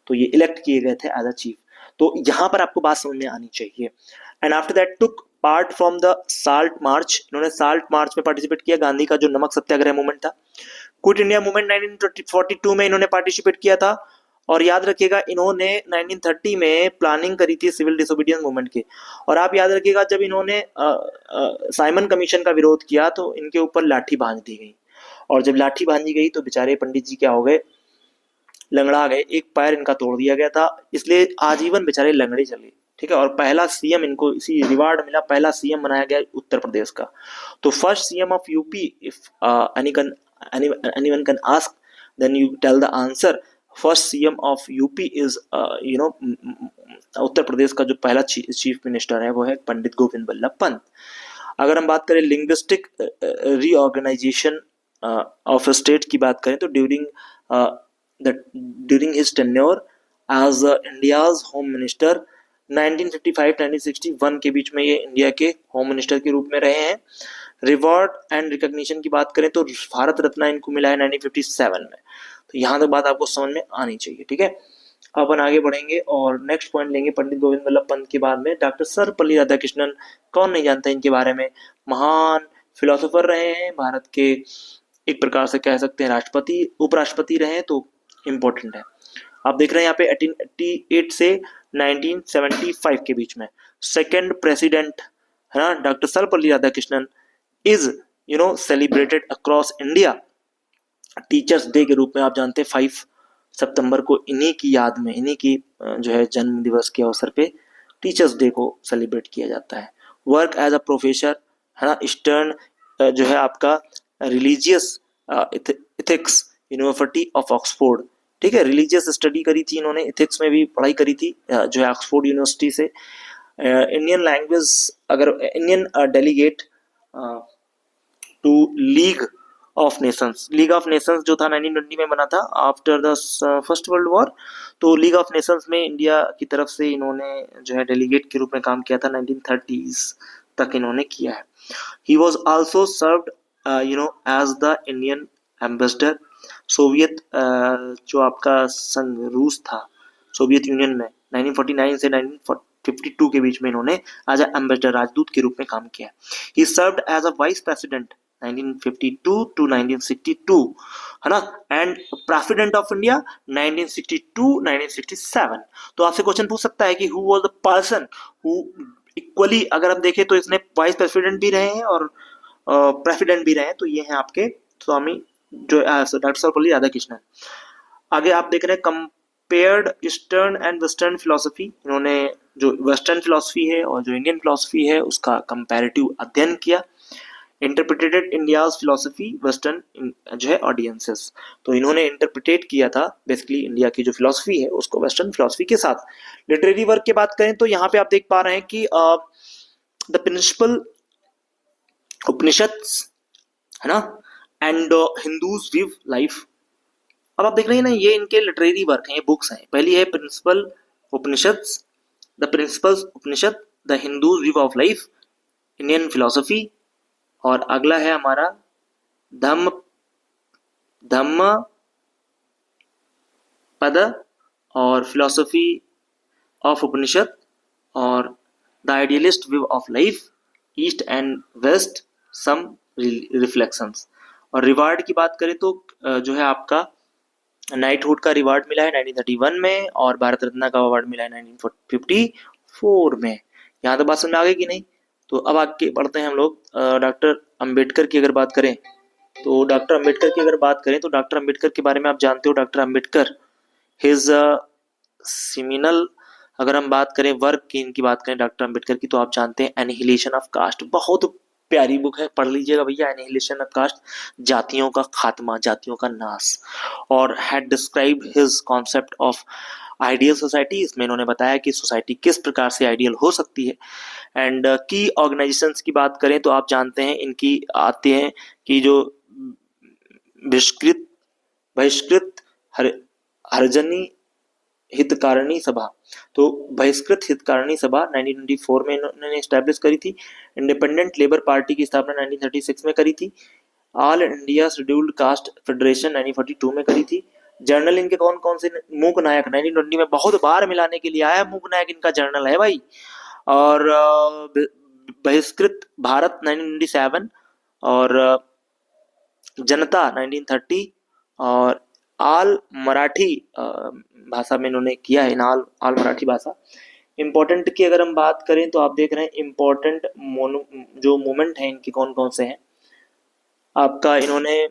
तो ये इलेक्ट किए गए थे एज अ चीफ। तो यहाँ पर आपको बात समझ में आनी चाहिए। And after that took part from the salt march, इन्होंने साल्ट मार्च में पार्टिसिपेट किया, गांधी का जो नमक सत्याग्रह मूवमेंट था। क्विट इंडिया मूवमेंट 1942 में इन्होंने पार्टिसिपेट किया था। और याद रखिएगा इन्होंने 1930 में प्लानिंग करी थी सिविल डिसोबीडियंस मूवमेंट की। और आप याद रखिएगा जब इन्होंने साइमन कमीशन का विरोध किया तो इनके ऊपर लाठी बांध दी गई, और जब लाठी बांधी गई तो बेचारे पंडित जी क्या हो गए, लंगड़ा गए, एक पैर इनका तोड़ दिया गया था, इसलिए आजीवन बेचारे लंगड़े चले। ठीक है, और पहला सीएम इनको इसी रिवार्ड मिला, पहला सीएम बनाया गया उत्तर प्रदेश का। तो first CM of UP, if anyone can ask, then you tell the answer. First CM of UP is Uttar Pradesh का जो पहला चीफ मिनिस्टर है वो है पंडित गोविंद वल्लभ पंत। अगर हम बात करें लिंग्विस्टिक रीऑर्गेनाइजेशन ऑफ स्टेट की बात करें तो during his tenure as India's home minister 1955-1961 के बीच में ये इंडिया के होम मिनिस्टर के रूप में रहे हैं। रिवॉर्ड एंड रिकॉग्निशन की बात करें तो भारत रत्न इनको मिला है 1957 में। तो यहाँ तक बात आपको समझ में आनी चाहिए, ठीक है। अपन आगे बढ़ेंगे और नेक्स्ट पॉइंट लेंगे पंडित गोविंद बल्लभ पंत के बाद में डॉक्टर सर्वपल्ली राधाकृष्णन। कौन नहीं जानता इनके बारे में, महान फिलोसोफर रहे हैं, भारत के एक प्रकार से कह सकते हैं राष्ट्रपति उपराष्ट्रपति रहे हैं, तो इम्पोर्टेंट है। आप देख रहे हैं यहाँ पे 1888 से 1975 के बीच में सेकेंड प्रेसिडेंट है ना doctor Sarvepalli Radhakrishnan is celebrated across India. Teachers day के रूप में आप जानते हैं 5 सितंबर को इन्हीं की याद में, इन्हीं की जो है जन्म दिवस के अवसर पे टीचर्स डे को सेलिब्रेट किया जाता है। वर्क एज अ प्रोफेसर है ना ईस्टर्न जो है आपका religious ethics university of Oxford, ठीक है। रिलीजियस स्टडी करी थी इन्होंने, इथिक्स में भी पढ़ाई करी थी जो है ऑक्सफोर्ड यूनिवर्सिटी से। इंडियन लैंग्वेज अगर Indian delegate to League of Nations, League of Nations जो था 1920 में बना था after the first world war. तो लीग ऑफ नेशंस में इंडिया की तरफ से इन्होंने जो है डेलीगेट के रूप में काम किया था, 1930s तक इन्होंने किया है। He was also served as the Indian ambassador Soviet जो आपका संघ रूस था सोवियत यूनियन में 1949 से 1952 के बीच में इन्होंने एज अ एम्बेसडर राजदूत के रूप में काम किया। He served as a vice president 1952 to 1962 है ना, एंड प्रेसिडेंट ऑफ इंडिया 1962-1967। तो आपसे क्वेश्चन पूछ सकता है कि who was the person who equally, अगर हम देखें तो इसने वाइस प्रेसिडेंट भी रहे हैं और प्रेसिडेंट भी रहे हैं, तो ये हैं आपके स्वामी जो डॉक्टर सर्वपल्ली राधाकृष्णन। आगे आप देख रहे हैं compared eastern and western philosophy. इन्होंने जो वेस्टर्न फिलोसफी है और जो इंडियन फिलोसफी है उसका कंपैरेटिव अध्ययन किया। इंटरप्रिटेटेड इंडियाज फिलोसफी वेस्टर्न जो है ऑडियंसेस, तो इन्होंने इंटरप्रिटेट किया था बेसिकली इंडिया की जो फिलोसफी है उसको वेस्टर्न फिलोसफी के साथ। लिटरेरी वर्क की बात करें तो यहाँ पे आप देख पा रहे हैं कि द प्रिंसिपल उपनिषद्स है ना एंड हिंदूज व्यू लाइफ। अब आप देख रहे हैं ना ये इनके लिटरेरी वर्क हैं, ये बुक्स हैं। पहली है principal Upanishads, the principals Upanishad, the Hindu's view of life, Indian philosophy, और अगला है हमारा धम्म पद और फिलोसफी ऑफ उपनिषद, और the idealist view of life, east and west, some reflections. और रिवार्ड की बात करें तो जो है आपका नाइटहुड का रिवार्ड मिला है 1931 में और भारत रत्न का अवार्ड मिला है 1954 में। यहाँ तो बात समझ आ गई कि नहीं? तो अब आगे बढ़ते हैं हम लोग। डॉक्टर अंबेडकर की अगर बात करें तो डॉक्टर अंबेडकर के बारे में आप जानते हो। डॉक्टर अंबेडकर हिज सिमिनल, अगर हम बात करें वर्क की, इनकी बात करें डॉक्टर अंबेडकर की, तो आप जानते हैं एनिहिलेशन ऑफ कास्ट। बहुत प्यारी बुक है, पढ़ लीजिएगा भैया। एनिहिलेशन ऑफ कास्ट, जातियों का खात्मा, जातियों का नाश। और had described his concept of ideal society, इसमें इन्होंने बताया कि सोसाइटी किस प्रकार से आइडियल हो सकती है। एंड की ऑर्गेनाइजेशंस की बात करें तो आप जानते हैं इनकी आते हैं कि जो बहिष्कृत हरिजनी हितकारिणी सभा, तो बहिष्कृत हितकारिणी सभा 1924 में इन्होंने एस्टैब्लिश करी थी। इंडिपेंडेंट लेबर पार्टी की स्थापना 1936 में करी थी। All India scheduled caste federation 1942 में करी थी। जर्नल इनके कौन कौन से? मूक नायक 1920 में बहुत बार मिलाने के लिए आया, मूक नायक इनका जर्नल है भाई। और बहिष्कृत भारत 1997 और जनता 1930 और आल मराठी भाषा में इन्होंने किया है, आल मराठी भाषा। इम्पोर्टेंट की अगर हम बात करें तो आप देख रहे हैं इम्पोर्टेंट जो मूवमेंट है इनके कौन कौन से हैं। आपका इन्होंने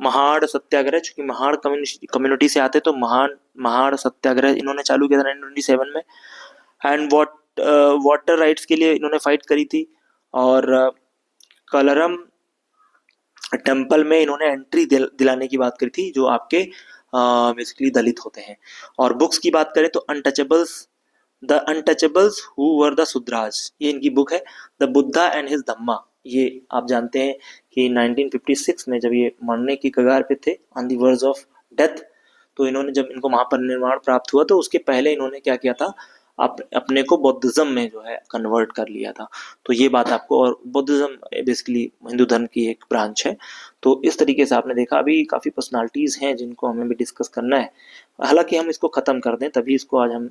महाड़ सत्याग्रह, चूंकि महाड़ कम्युनिटी से आते तो महाड़ सत्याग्रह इन्होंने चालू किया था 1927 में। एंड वाटर राइट्स के लिए इन्होंने फाइट करी थी। और कलरम टेम्पल में इन्होंने एंट्री दिलाने की बात करी थी, जो आपके बेसिकली दलित होते हैं। और बुक्स की बात करें तो the untouchables who were the Shudras, ये इनकी बुक है। The Buddha and his Dhamma, ये आप जानते हैं कि 1956 में जब ये मरने की कगार पे थे, on the verge of death, तो इन्होंने जब इनको महापरिनिर्वाण प्राप्त हुआ तो उसके पहले इन्होंने क्या किया था, अपने को बौद्धिज्म में जो है कन्वर्ट कर लिया था। तो ये बात आपको, और बौद्धिज्म बेसिकली हिंदू धर्म की एक ब्रांच है। तो इस तरीके से आपने देखा अभी काफ़ी पर्सनालिटीज़ हैं जिनको हमें भी डिस्कस करना है। हालांकि हम इसको ख़त्म कर दें तभी इसको आज हम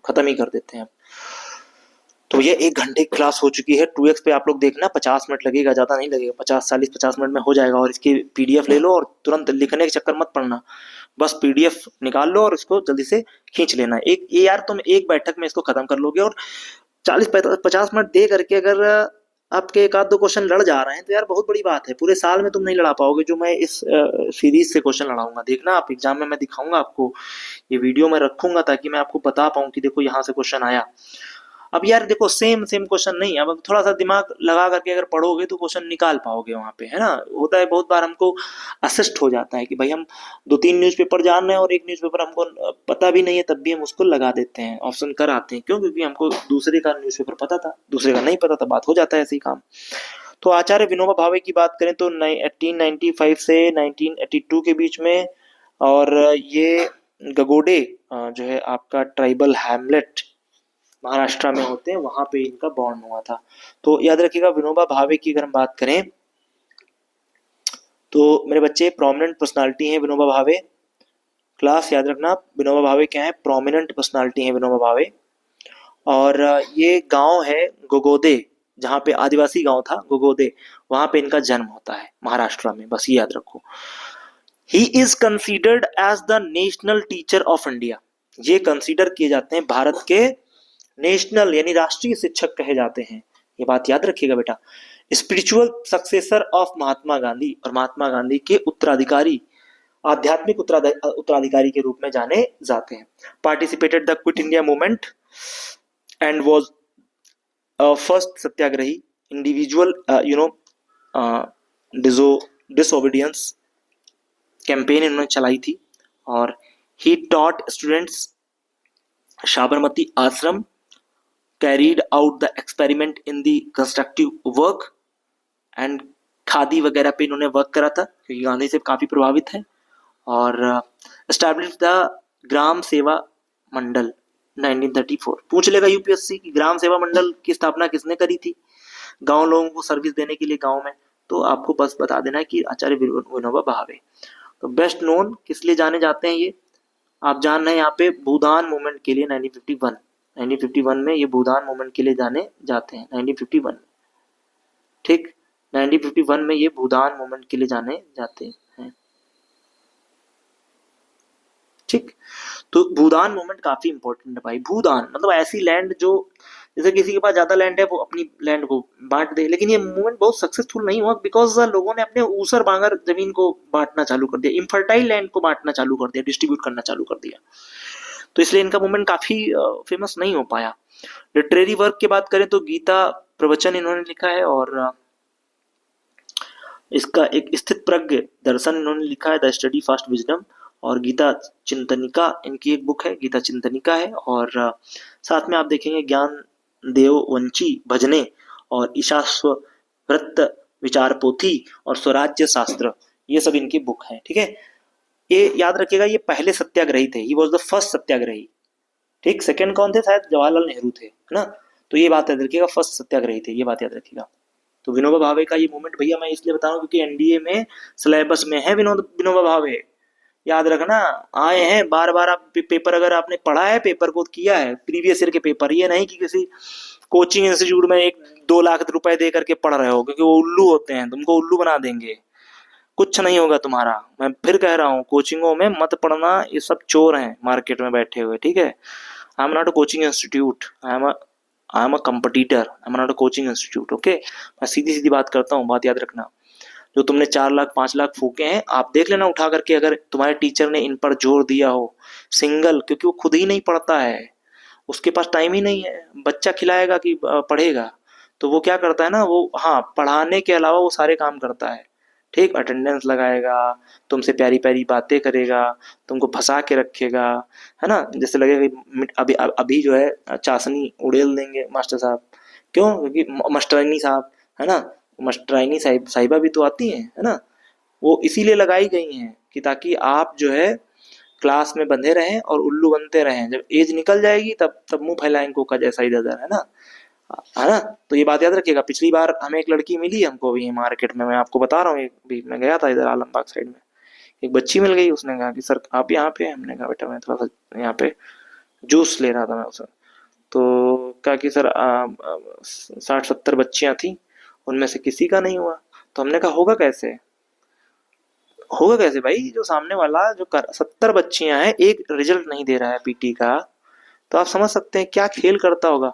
ख़त्म ही कर देते हैं। तो ये 1 घंटे की क्लास हो चुकी है। 2x पे आप लोग देखना, 50 मिनट लगेगा, ज़्यादा नहीं लगेगा, 50 मिनट में हो जाएगा। और इसकी पीडीएफ ले लो और तुरंत लिखने के चक्कर मत पड़ना, बस पीडीएफ निकाल लो और इसको जल्दी से खींच लेना। एक ये यार तुम एक बैठक में इसको खत्म कर लोगे। और 40-50 मिनट दे करके अगर आपके एक आध दो क्वेश्चन लड़ जा रहे हैं तो यार बहुत बड़ी बात है। पूरे साल में तुम नहीं लड़ा पाओगे जो मैं इस सीरीज से क्वेश्चन लड़ाऊंगा। देखना आप एग्जाम में मैं दिखाऊंगा आपको, ये वीडियो मैं रखूंगा ताकि मैं आपको बता पाऊँ कि देखो यहाँ से क्वेश्चन आया। अब यार देखो सेम क्वेश्चन नहीं, अब थोड़ा सा दिमाग लगा करके अगर पढ़ोगे तो क्वेश्चन निकाल पाओगे वहां पे, है ना। होता है बहुत बार हमको असिस्ट हो जाता है कि भाई हम 2-3 न्यूज़पेपर जान रहे हैं और एक न्यूज़पेपर हमको पता भी नहीं है, तब भी हम उसको लगा देते हैं, ऑप्शन कर आते हैं। क्यों? क्योंकि हमको दूसरे का न्यूज़पेपर पता था, दूसरे का नहीं पता था, बात हो जाता है ऐसे ही काम। तो आचार्य विनोबा भावे की बात करें तो 1895 से 1982 के बीच में, और ये गगोडे जो है आपका ट्राइबल हैमलेट महाराष्ट्र में होते हैं, वहां पे इनका बॉर्न हुआ था। तो याद रखिएगा विनोबा भावे की अगर हम बात करें तो मेरे बच्चे प्रोमिनेंट पर्सनालिटी हैं विनोबा भावे। क्लास याद रखना, विनोबा भावे क्या है? प्रोमिनेंट पर्सनालिटी है विनोबा भावे। और ये गांव है गोगोदे, जहाँ पे आदिवासी गांव था गोगोदे, वहां पे इनका जन्म होता है महाराष्ट्र में, बस ये याद रखो। He is considered as the national teacher of India. ये कंसिडर किए जाते हैं भारत के नेशनल यानी राष्ट्रीय शिक्षक कहे जाते हैं, ये बात याद रखिएगा बेटा। Spiritual successor of Mahatma Gandhi, और महात्मा गांधी के उत्तराधिकारी, आध्यात्मिक उत्तराधिकारी के रूप में जाने जाते हैं। Participated the quit India movement and was first satyagrahi, individual disobedience campaign इन्होंने चलाई थी। और ही टॉट स्टूडेंट्स साबरमती आश्रम, carried out the experiment in the constructive work and khadi वगैरह पे इन्होंने वर्क करा था क्योंकि गांधी से काफी प्रभावित है। और एस्टैब्लिश द ग्राम सेवा मंडल 1934। पूछ लेगा यूपीएससी की ग्राम सेवा मंडल की स्थापना किसने करी थी गांव लोगों को सर्विस देने के लिए गांव में, तो आपको बस बता देना है कि आचार्य विनोबा भावे। तो बेस्ट नोन किस लिए जाने जाते हैं ये आप जान रहे हैं यहाँ पे, भूदान मूवमेंट के लिए 1951 में ये भूदान मूवमेंट के लिए जाने जाते हैं 1951, ठीक। 1951 में ये भूदान मूवमेंट के लिए जाने जाते हैं, ठीक। तो भूदान मूवमेंट काफी इंपॉर्टेंट है भाई। भूदान मतलब ऐसी लैंड जो, जैसे किसी के पास ज्यादा लैंड है वो अपनी लैंड को बांट दे, लेकिन ये मूवमेंट बहुत सक्सेसफुल नहीं हुआ बिकॉज लोगों ने अपने ऊसर बांगर जमीन को बांटना चालू कर दिया, इनफर्टाइल लैंड को बांटना चालू कर दिया, डिस्ट्रीब्यूट करना चालू कर दिया। तो इसलिए इनका मूवमेंट काफी फेमस नहीं हो पाया। लिटरेरी वर्क की बात करें तो गीता प्रवचन इन्होंने लिखा है, और इसका एक स्थित प्रज्ञ दर्शन इन्होंने लिखा है, द स्टडी फास्ट विजडम। और गीता चिंतनिका इनकी एक बुक है, गीता चिंतनिका है। और साथ में आप देखेंगे ज्ञान देव वंची भजने और ईशास्वृत्त विचार पोथी और स्वराज्य शास्त्र, ये सब इनकी बुक है, ठीक है। ये याद रखिएगा ये पहले सत्याग्रही थे, ही वॉज द फर्स्ट सत्याग्रही, ठीक। सेकंड कौन थे? शायद जवाहरलाल नेहरू थे, है ना। तो ये बात याद रखिएगा, फर्स्ट सत्याग्रही थे, ये बात याद रखिएगा। तो विनोबा भावे का ये मूवमेंट भैया मैं इसलिए बता रहा हूँ क्योंकि एनडीए में सिलेबस में है विनोबा भावे, याद रखना। आए हैं बार बार, आप पेपर अगर आपने पढ़ा है, पेपर को किया है, प्रीवियस ईयर के पेपर, ये नहीं कि किसी कोचिंग इंस्टीट्यूट में 1-2 लाख रुपए दे करके पढ़ रहे हो, क्योंकि वो उल्लू होते हैं, तुमको उल्लू बना देंगे, कुछ नहीं होगा तुम्हारा। मैं फिर कह रहा हूँ कोचिंगों में मत पढ़ना, ये सब चोर हैं मार्केट में बैठे हुए, ठीक है। I am not a coaching institute, I am a competitor, I am not a coaching institute, okay. मैं सीधी सीधी बात करता हूँ, बात याद रखना। जो तुमने 4 लाख 5 लाख फूके हैं, आप देख लेना उठा करके, अगर तुम्हारे टीचर ने इन पर जोर दिया हो सिंगल, क्योंकि वो खुद ही नहीं पढ़ता है, उसके पास टाइम ही नहीं है, बच्चा खिलाएगा कि पढ़ेगा, तो वो क्या करता है ना, वो हाँ पढ़ाने के अलावा वो सारे काम करता है, ठीक। अटेंडेंस लगाएगा, तुमसे प्यारी प्यारी बातें करेगा, तुमको फंसा के रखेगा, है ना। जैसे लगेगा अभी अभी जो है चाशनी उड़ेल देंगे मास्टर साहब, क्यों? क्योंकि मास्टरानी साहब, है ना, मास्टरानी साहिबा भी तो आती हैं, है ना। वो इसीलिए लगाई गई हैं कि ताकि आप जो है क्लास में बंधे रहें और उल्लू बनते रहें, जब एज निकल जाएगी तब तब मुंह फैलाएंगे कोका जैसा इधर, है ना, है ना। तो ये बात याद रखिएगा। पिछली बार हमें एक लड़की मिली हमको भी मार्केट में, मैं आपको बता रहा हूँ, भी मैं गया था इधर आलमबाग साइड में, एक बच्ची मिल गई, उसने कहा कि सर आप यहाँ पे, हमने कहा बेटा मैं थोड़ा सा यहाँ पे जूस ले रहा था मैं उसे, तो कहा कि सर 60-70 बच्चियां थी, उनमें से किसी का नहीं हुआ। तो हमने कहा होगा कैसे, होगा कैसे भाई, जो सामने वाला 70 बच्चियां हैं, एक रिजल्ट नहीं दे रहा है पीटी का, तो आप समझ सकते हैं क्या खेल करता होगा,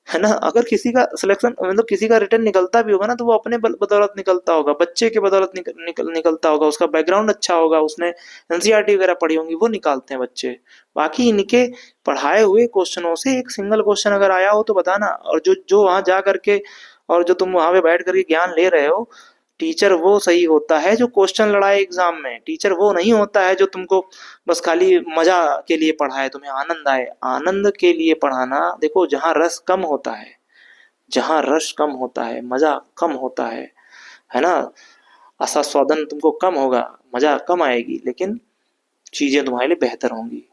है ना। अगर किसी का सिलेक्शन मतलब किसी का रिटर्न निकलता भी होगा ना, तो वो अपने बदौलत निकलता होगा, बच्चे के बदौलत निकलता होगा, उसका बैकग्राउंड अच्छा होगा, उसने एनसीईआरटी वगैरह पढ़ी होंगी, वो निकालते हैं बच्चे। बाकी इनके पढ़ाए हुए क्वेश्चनों से एक सिंगल क्वेश्चन अगर आया हो तो बताना, और जो जो वहां जा करके और जो तुम वहां पे बैठ करके ज्ञान ले रहे हो, टीचर वो सही होता है जो क्वेश्चन लड़ाए एग्जाम में, टीचर वो नहीं होता है जो तुमको बस खाली मजा के लिए पढ़ाए, तुम्हें आनंद आए। आनंद के लिए पढ़ाना, देखो जहाँ रस कम होता है, जहाँ रस कम होता है, मजा कम होता है ना, आस्वादन तुमको कम होगा, मजा कम आएगी, लेकिन चीजें तुम्हारे लिए बेहतर होंगी।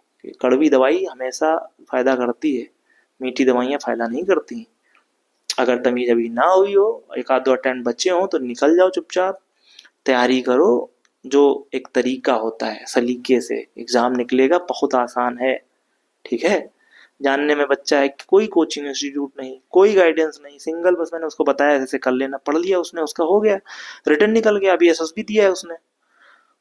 कड़वी दवाई हमेशा फायदा करती है, मीठी दवाइयाँ फायदा नहीं करती। अगर तमीज अभी ना हुई हो, एक आध दो अटेम्प्ट बचे हो, तो निकल जाओ चुपचाप, तैयारी करो, जो एक तरीका होता है सलीके से एग्जाम निकलेगा, बहुत आसान है, ठीक है। जानने में बच्चा है, कोई कोचिंग इंस्टीट्यूट नहीं, कोई गाइडेंस नहीं, सिंगल बस मैंने उसको बताया जैसे कर लेना, पढ़ लिया उसने, उसका हो गया, रिटर्न निकल गया, अभी एसएसबी दिया है उसने।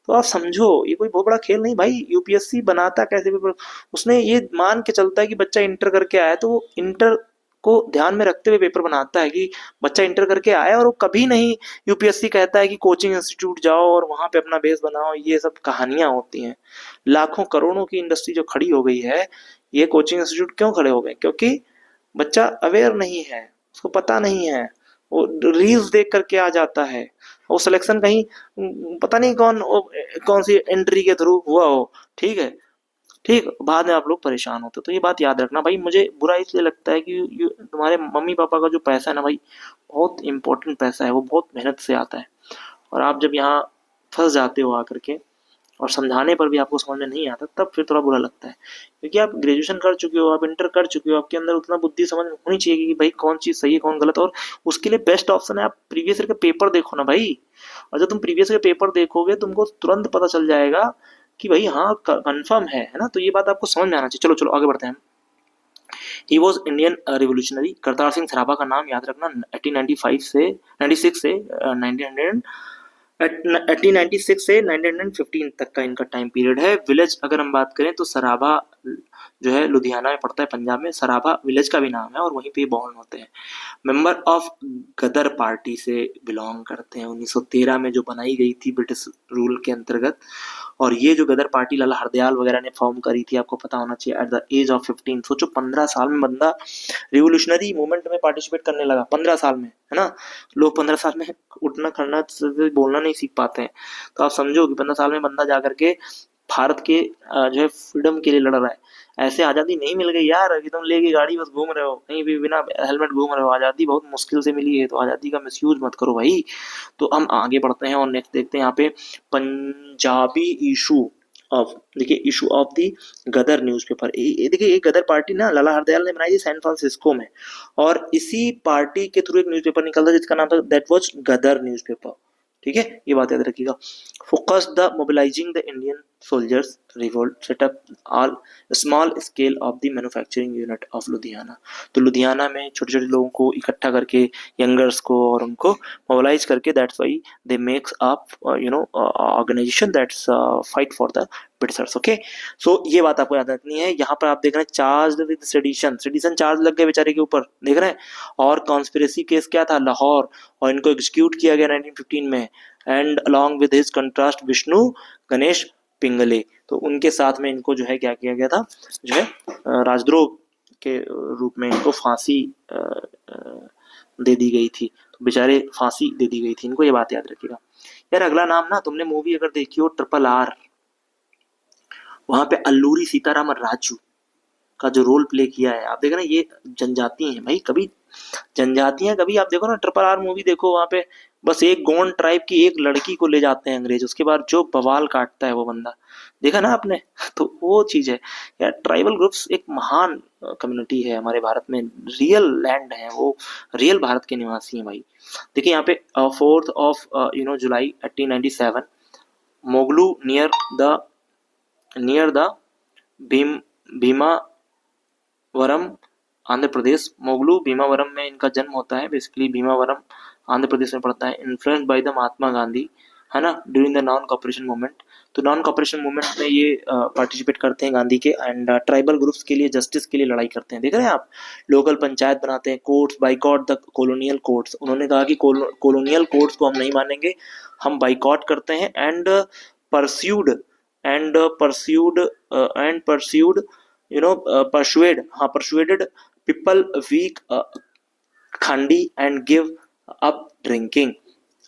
तो आप समझो ये कोई बहुत बड़ा खेल नहीं भाई। यूपीएससी बनाता कैसे पेपर, उसने ये मान के चलता है कि बच्चा इंटर करके आया, तो वो इंटर को ध्यान में रखते हुए पेपर बनाता है कि बच्चा इंटर करके आया, और वो कभी नहीं यूपीएससी कहता है कि कोचिंग इंस्टीट्यूट जाओ और वहां पे अपना बेस बनाओ। ये सब कहानियां होती हैं। लाखों करोड़ों की इंडस्ट्री जो खड़ी हो गई है, ये कोचिंग इंस्टीट्यूट क्यों खड़े हो गए, क्योंकि बच्चा अवेयर नहीं है, उसको पता नहीं है, वो रील्स देख करके आ जाता है, वो सिलेक्शन कहीं पता नहीं कौन सी एंट्री के थ्रू हुआ हो, ठीक है, ठीक, बाद में आप लोग परेशान होते हो। तो ये बात याद रखना भाई। मुझे बुरा इसलिए लगता है कि तुम्हारे मम्मी पापा का जो पैसा है ना भाई, बहुत इंपॉर्टेंट पैसा है, वो बहुत मेहनत से आता है, और आप जब यहाँ फंस जाते हो आकर के, और समझाने पर भी आपको समझ में नहीं आता, तब फिर थोड़ा बुरा लगता है। क्योंकि आप ग्रेजुएशन कर चुके हो, आप इंटर कर चुके हो, आपके अंदर उतना बुद्धि समझ होनी चाहिए कि भाई कौन चीज़ सही है कौन गलत, और उसके लिए बेस्ट ऑप्शन है आप प्रीवियस ईयर का पेपर देखो ना भाई। और जब तुम प्रीवियस ईयर का पेपर देखोगे, तुमको तुरंत पता चल जाएगा कि भाई हाँ कंफर्म है ना। तो ये बात आपको समझ में आना चाहिए। चलो चलो आगे बढ़ते हैं। He was Indian revolutionary. Kartar Singh Sarabha का नाम याद रखना। 1895 से 96 से 1900 1896 से 1915 तक का इनका टाइम पीरियड है। विलेज अगर हम बात करें तो सराभा जो है लुधियाना में पड़ता है, पंजाब में। सराभा विलेज का भी नाम है और वहीं पे बॉर्न होते हैं। मेंबर ऑफ गदर पार्टी से बिलोंग करते हैं। 1913 में जो बनाई गई थी ब्रिटिश रूल के अंतर्गत। और ये जो गदर पार्टी लाला हरदयाल वगैरह ने फॉर्म करी थी, आपको पता होना चाहिए, एट द एज ऑफ 15। सोचो 15 साल में बंदा रिवोल्यूशनरी मूवमेंट में पार्टिसिपेट करने लगा, 15 साल में, है ना। लोग 15 साल में उठना खड़ना बोलना नहीं सीख पाते हैं। तो आप समझो कि 15 साल में बंदा जा करके भारत के जो है फ्रीडम के लिए लड़ रहा है। ऐसे आज़ादी नहीं मिल गई यार कि तुम लेके गाड़ी बस घूम रहे हो, कहीं भी बिना हेलमेट घूम रहे हो। आज़ादी बहुत मुश्किल से मिली है, तो आज़ादी का मिसयूज मत करो भाई। तो हम आगे बढ़ते हैं और नेक्स्ट देखते हैं यहाँ पे पंजाबी इशू ऑफ, देखिए issue of the Ghadar newspaper. देखिए ये गदर पार्टी ना लाला हरदयाल ने बनाई थी सैन फ्रांसिस्को में, और इसी पार्टी के थ्रू एक न्यूज़पेपर निकलता जिसका नाम था दैट वाज गदर न्यूज़पेपर, ठीक है, ये बात याद रखिएगा। Focus the mobilising the Indian soldiers revolt setup all small scale of the manufacturing unit of Ludhiana. तो लुधियाना में छोटे छोटे लोगों को इकट्ठा करके, यंगर्स को, और उनको मोबिलाइज करके, that's why they makes up organisation that's fight for the Britishers. Okay, so ये बात आपको याद रखनी है। यहाँ पर आप देख रहे हैं charge with sedition, sedition charge लग गए बेचारे के ऊपर, देख रहे हैं। और कॉन्स्पिरेसी केस क्या था, लाहौर, और इनको एग्जीक्यूट किया गया 1915 में। And along with his contrast Vishnu Ganesh Pingle, तो उनके साथ में इनको जो है क्या किया गया था, जो है राजद्रोह के रूप में इनको फांसी दे दी गई थी। तो बेचारे फांसी दे दी गई थी इनको, ये बात याद रखिएगा यार। अगला नाम ना, तुमने मूवी अगर देखी हो RRR, वहां पे अल्लूरी सीतारामन राजू का जो रोल प्ले किया है, आप देख रहे हैं ये जनजाति हैं भाई। कभी जनजातियां, कभी आप देखो ना RRR मूवी देखो, वहां पे बस एक गोंड ट्राइब की एक लड़की को ले जाते हैं अंग्रेज, उसके बाद जो बवाल काटता है वो बंदा, देखा ना आपने। तो वो चीज है यार, ट्राइबल ग्रुप्स एक महान कम्युनिटी है हमारे भारत में, रियल लैंड है वो, रियल भारत के निवासी हैं भाई। देखिए यहाँ पे 4 जुलाई 1897 मोगलू नियर द भीम भीमावरम आंध्र प्रदेश, मोगलू भीमावरम में इनका जन्म होता है। बेसिकली भीमावरम आंध्र प्रदेश में पड़ता है। Influenced by the Mahatma Gandhi, है ना, during the non cooperation movement. तो नॉन कॉपरेशन मूवमेंट में ये पार्टिसिपेट करते हैं गांधी के, एंड ट्राइबल ग्रुप्स के लिए, जस्टिस के लिए लड़ाई करते हैं। देख रहे हैं आप, लोकल पंचायत बनाते हैं, courts, boycott the colonial courts. उन्होंने कहा कि कॉलोनियल कोर्ट्स को हम नहीं मानेंगे, हम बाइकॉट करते हैं। And persuade persuade persuaded people weak khadi and give up drinking.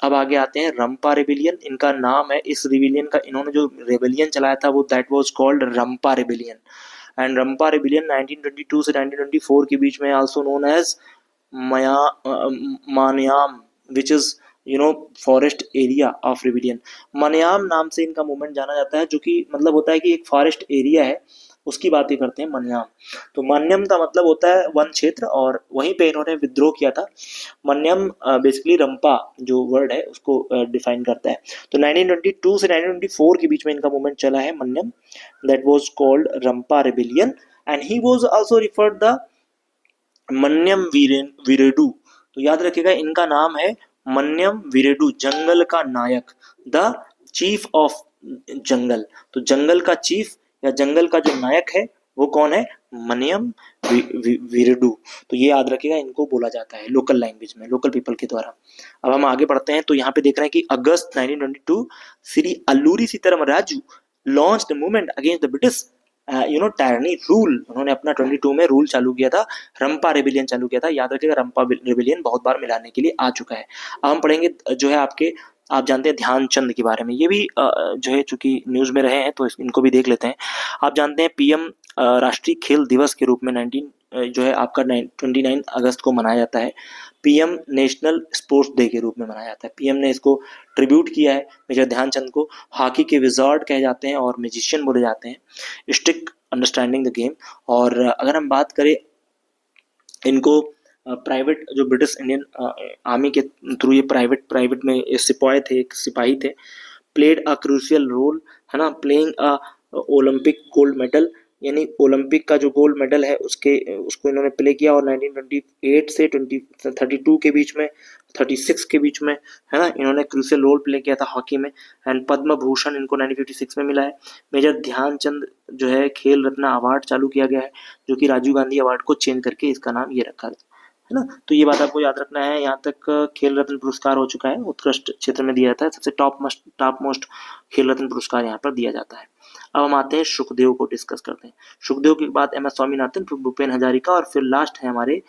अब आगे आते हैं रंपा रेबिलियन, इनका नाम है। इस रिबिलियन का, इन्होंने जो रेबिलियन चलाया था वो that was called Rampa rebellion. And Rampa rebellion 1922 से 1924 के बीच में आल्सो नोन एज मया Manyam, which is forest area of rebellion. Manyam नाम से इनका मूवमेंट जाना जाता है, जो कि मतलब होता है कि एक फॉरेस्ट एरिया है, उसकी बात ही करते हैं मन्याम। तो मन्यम का मतलब होता है वन क्षेत्र, और वहीं पे इन्होंने विद्रोह किया था। मन्यम बेसिकली रंपा जो वर्ड है उसको डिफाइन करता है। तो 1922 से 1924 के बीच में इनका मूवमेंट चला है Manyam, that was called Rampa rebellion. And he was also referred the Manyam Veerudu. तो याद रखिएगा इनका नाम है मन्यम वीरेडू, जंगल का नायक, द चीफ ऑफ जंगल। तो जंगल का चीफ या जंगल का जो नायक है वो कौन है? मन्यम वीरेडू। तो ये याद रखिएगा, इनको बोला जाता है लोकल लैंग्वेज में, लोकल पीपल के द्वारा। अब हम आगे बढ़ते हैं। तो यहाँ पे देख रहे हैं कि अगस्त 1922 Shri Alluri Sitaram Raju launch the movement against the British tyranny rule. उन्होंने अपना 22 में रूल चालू किया था, रंपा रेबिलियन चालू किया था। याद रखिएगा रंपा रेबिलियन बहुत बार मिलाने के लिए आ चुका है। अब हम पढ़ेंगे जो है आपके, आप जानते हैं ध्यानचंद के बारे में, ये भी जो है चूंकि न्यूज में रहे हैं तो इनको भी देख लेते हैं। आप जानते हैं पीएम राष्ट्रीय खेल दिवस के रूप में 29 अगस्त को मनाया जाता है। पीएम नेशनल स्पोर्ट्स डे के रूप में मनाया जाता है। पीएम ने इसको ट्रिब्यूट किया है मेजर ध्यानचंद को। हॉकी के विजार्ड कहे जाते हैं और म्यूजिशियन बोले जाते हैं। Stick understanding the game. और अगर हम बात करें इनको प्राइवेट जो ब्रिटिश इंडियन आर्मी के थ्रू ये प्राइवेट में सिपाही थे, प्लेड अ क्रूशियल रोल, है ना, playing a Olympic gold medal, यानी ओलंपिक का जो गोल्ड मेडल है उसको इन्होंने प्ले किया। और 1928 से 32 के बीच में, 36 के बीच में, है ना, इन्होंने क्रूशियल रोल प्ले किया था हॉकी में। एंड पद्म भूषण इनको 1956 में मिला है। मेजर ध्यानचंद जो है खेल रत्न अवार्ड चालू किया गया है, जो कि राजीव गांधी अवार्ड को चेंज करके इसका नाम ये रखा है ना। तो ये बात आपको याद रखना है। यहाँ तक खेल रत्न पुरस्कार हो चुका है, उत्कृष्ट क्षेत्र में दिया जाता है, सबसे टॉप मोस्ट खेल रत्न पुरस्कार यहाँ पर दिया जाता है। अब हम आते हैं सुखदेव को डिस्कस करते हैं। सुखदेव के बाद एम एस स्वामीनाथन, फिर भूपेन हजारिका, और फिर लास्ट है हमारे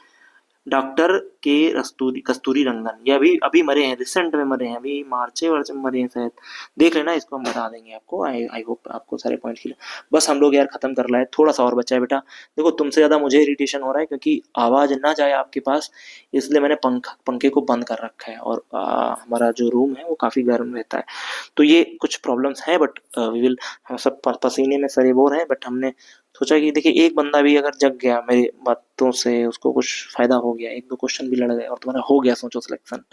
डॉक्टर के कस्तूरी रंगन। ये अभी मरे हैं, रिसेंट में मरे हैं, अभी मार्च वर्च में मरे हैं शायद। देख लेना, इसको हम बता देंगे आपको। आई होप आपको सारे पॉइंट क्लियर। बस हम लोग यार खत्म कर लाए, थोड़ा सा और बचा है बेटा। देखो तुमसे ज्यादा मुझे इरिटेशन हो रहा है क्योंकि आवाज ना जाए आपके पास, इसलिए मैंने पंखे को बंद कर रखा है। और हमारा जो रूम है वो काफी गर्म रहता है, तो ये कुछ प्रॉब्लम्स हैं। बट वी विल, सब पसीने में सरेबोर हैं, बट हमने सोचा कि देखिए एक बंदा भी अगर जग गया मेरी बातों से, उसको कुछ फायदा हो गया, 1-2 क्वेश्चन भी लड़ गए और तुम्हारा हो गया सोचो सिलेक्शन,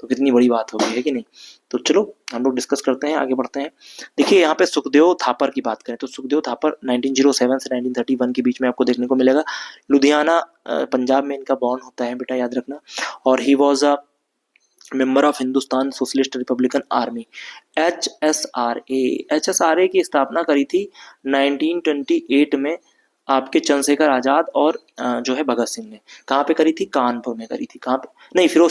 तो कितनी बड़ी बात होगी, है कि नहीं। तो चलो हम लोग डिस्कस करते हैं, आगे बढ़ते हैं। देखिए यहाँ पे सुखदेव थापर की बात करें तो सुखदेव थापर 1907 से 1931 के बीच में आपको देखने को मिलेगा। लुधियाना पंजाब में इनका बॉर्न होता है बेटा, याद रखना। और ही was a member of Hindustan socialist Republican army, HSRA की स्थापना करी थी 1928 में आपके चंद्रशेखर आजाद और जो है भगत सिंह ने। कहाँ पे करी थी? कानपुर में करी थी। कहाँ पे? नहीं, फिरोज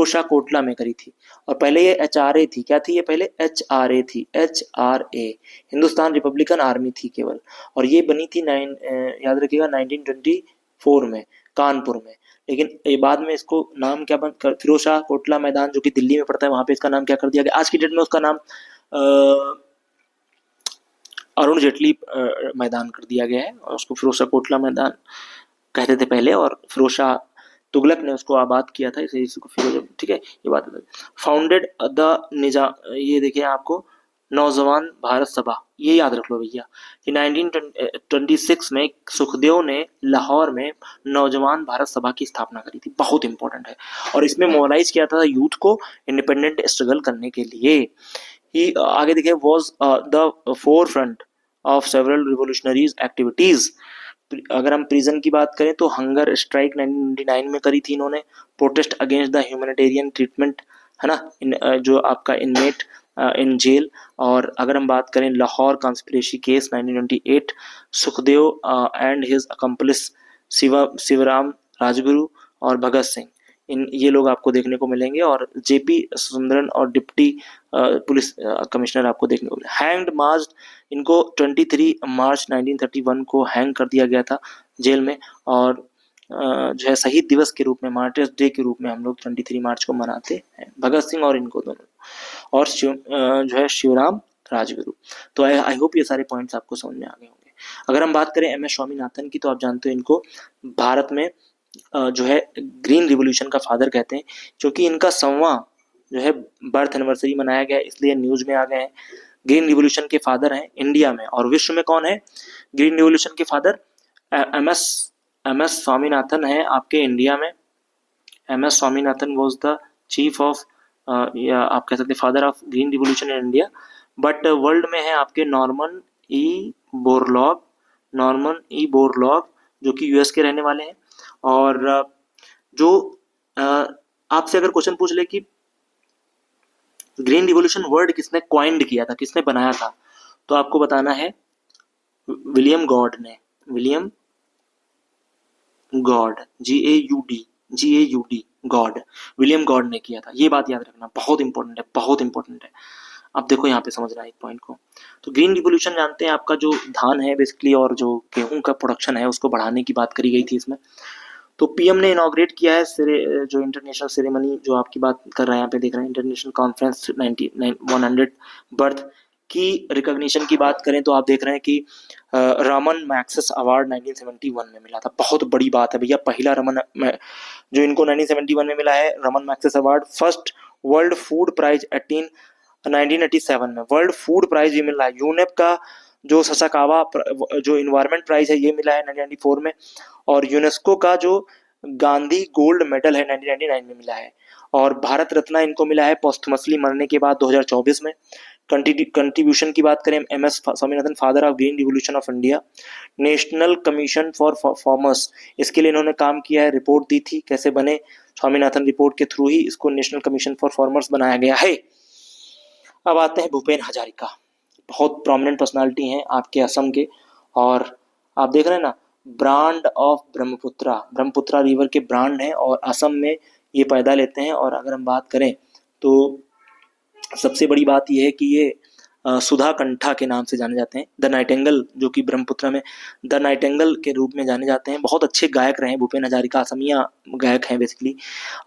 शाह कोटला में करी थी। और पहले ये एचआरए थी। क्या थी ये? पहले एचआरए थी, एचआरए, हिंदुस्तान रिपब्लिकन आर्मी थी केवल। और ये बनी थी याद रखिएगा 1924 में कानपुर में। लेकिन ये बाद में इसको नाम क्या फिरोज शाह कोटला मैदान जो कि दिल्ली में पड़ता है, वहां पे इसका नाम क्या कर दिया गया? आज की डेट में उसका नाम अरुण जेटली मैदान कर दिया गया है, और उसको फिरोज शाह कोटला मैदान कहते थे पहले, और फिरोज शाह तुगलक ने उसको आबाद किया था, इसे इसको फिरोज, ठीक है, ये बात है। फाउंडेड द ये देखिए आपको नौजवान भारत सभा, ये याद रख लो भैया कि 1926 में सुखदेव ने लाहौर में नौजवान भारत सभा की स्थापना करी थी, बहुत इंपॉर्टेंट है। और इसमें मोबिलाइज किया था यूथ को इंडिपेंडेंट स्ट्रगल करने के लिए। ही आगे देखिए was the four front of several revolutionaries activities. अगर हम प्रिजन की बात करें तो हंगर स्ट्राइक 1999 में करी थी इन्होंने, protest against the humanitarian treatment, है ना, जो आपका इनमेट इन जेल। और अगर हम बात करें Lahore conspiracy case 1928, Sukhdev and his accomplice Shivaram Rajguru और भगत सिंह, इन ये लोग आपको देखने को मिलेंगे। और जेपी सुंदरन और डिप्टी पुलिस कमिश्नर आपको देखने को मिले। हैंग्ड मार्च, इनको 23 मार्च 1931 को हैंग कर दिया गया था जेल में। और जो है शहीद दिवस के रूप में, मार्टर्स डे के रूप में हम लोग 23 मार्च को मनाते हैं, भगत सिंह और इनको दोनों, और जो है शिवराम राजगुरु। तो आई होप ये सारे पॉइंट्स आपको समझ में आ गए होंगे। अगर हम बात करें एम एस स्वामीनाथन की, तो आप जानते हो इनको भारत में जो है ग्रीन रिवोल्यूशन का फादर कहते हैं, क्योंकि इनका 100वां जो है बर्थ एनिवर्सरी मनाया गया, इसलिए न्यूज में आ गए हैं। ग्रीन रिवोल्यूशन के फादर हैं इंडिया में, और विश्व में कौन है ग्रीन रिवोल्यूशन के फादर? एम एस स्वामीनाथन है आपके इंडिया में। M S Swaminathan was the chief of, या आप कह सकते हैं father of green revolution in India. But world में है आपके नॉर्मन ई बोरलॉग, जो कि यूएस के रहने वाले हैं। और जो आपसे अगर क्वेश्चन पूछ ले कि ग्रीन रिवोल्यूशन वर्ड किसने क्वाइंड किया था, किसने बनाया था, तो आपको बताना है विलियम गॉड ने। William God, GAUD, God, William God ने किया था। ये बात याद रखना, बहुत इंपॉर्टेंट है, बहुत इंपॉर्टेंट है। अब देखो यहाँ पे समझना है एक पॉइंट को। तो ग्रीन रिवोल्यूशन जानते हैं आपका जो धान है बेसिकली, और जो गेहूं का प्रोडक्शन है उसको बढ़ाने की बात करी गई थी इसमें। तो पीएम ने इनॉग्रेट किया है जो इंटरनेशनल सेरेमनी, जो आपकी बात कर रहे हैं यहाँ पे देख रहे हैं, इंटरनेशनल कॉन्फ्रेंस 100 बर्थ की रिकॉग्निशन की बात करें तो आप देख रहे हैं कि रमन मैग्सेस अवार्ड 1971 में मिला था। बहुत बड़ी बात है भैया, पहला रमन जो इनको 1971 में मिला है Ramon Magsaysay award. First world food prize 1987 में वर्ल्ड फूड प्राइज ये मिला है। यूनेप का जो ससाकावा जो इन्वायरमेंट प्राइज है ये मिला है 1994 में। और यूनेस्को का जो गांधी गोल्ड मेडल है 1999 में मिला है। और भारत रत्न इनको मिला है पोस्टमसली मरने के बाद 2024 में। कंट्रीब्यूशन की बात करें, M S Swaminathan father of green revolution of India. National Commission for Farmers, इसके लिए इन्होंने काम किया है, रिपोर्ट दी थी, कैसे बने स्वामीनाथन रिपोर्ट के थ्रू ही इसको नेशनल कमीशन फॉर फार्मर्स बनाया गया है। अब आते हैं भूपेन हजारिका, बहुत प्रोमिनेंट पर्सनालिटी हैं आपके असम के। और आप देख रहे हैं ना, ब्रांड ऑफ ब्रह्मपुत्रा रिवर के ब्रांड हैं और असम में ये पैदा लेते हैं। और अगर हम बात करें तो सबसे बड़ी बात यह है कि ये सुधा कंठा के नाम से जाने जाते हैं, द नाइटेंगल, जो कि ब्रह्मपुत्रा में द नाइटेंगल के रूप में जाने जाते हैं। बहुत अच्छे गायक रहे भूपेन हजारिका, असमिया गायक हैं बेसिकली।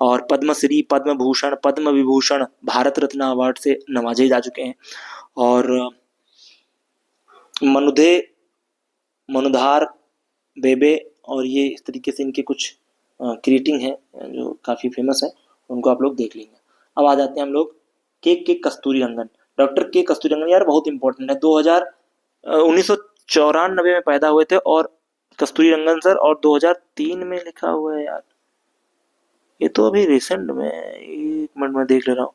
और पद्मश्री, पद्म भूषण, पद्म विभूषण, भारत रत्न अवार्ड से नवाजे जा चुके हैं। और मनुधार बेबे, और ये इस तरीके से इनके कुछ क्रिएटिंग है जो काफ़ी फेमस है, उनको आप लोग देख लेंगे। अब आ जाते हैं हम लोग के कस्तूरी रंगन, डॉक्टर के कस्तूरी रंगन। यार बहुत इंपॉर्टेंट है, 1994 में पैदा हुए थे और कस्तूरी रंगन सर, और 2003 में लिखा हुआ है यार, ये तो अभी रिसेंट में, एक मिनट में देख ले रहा हूँ,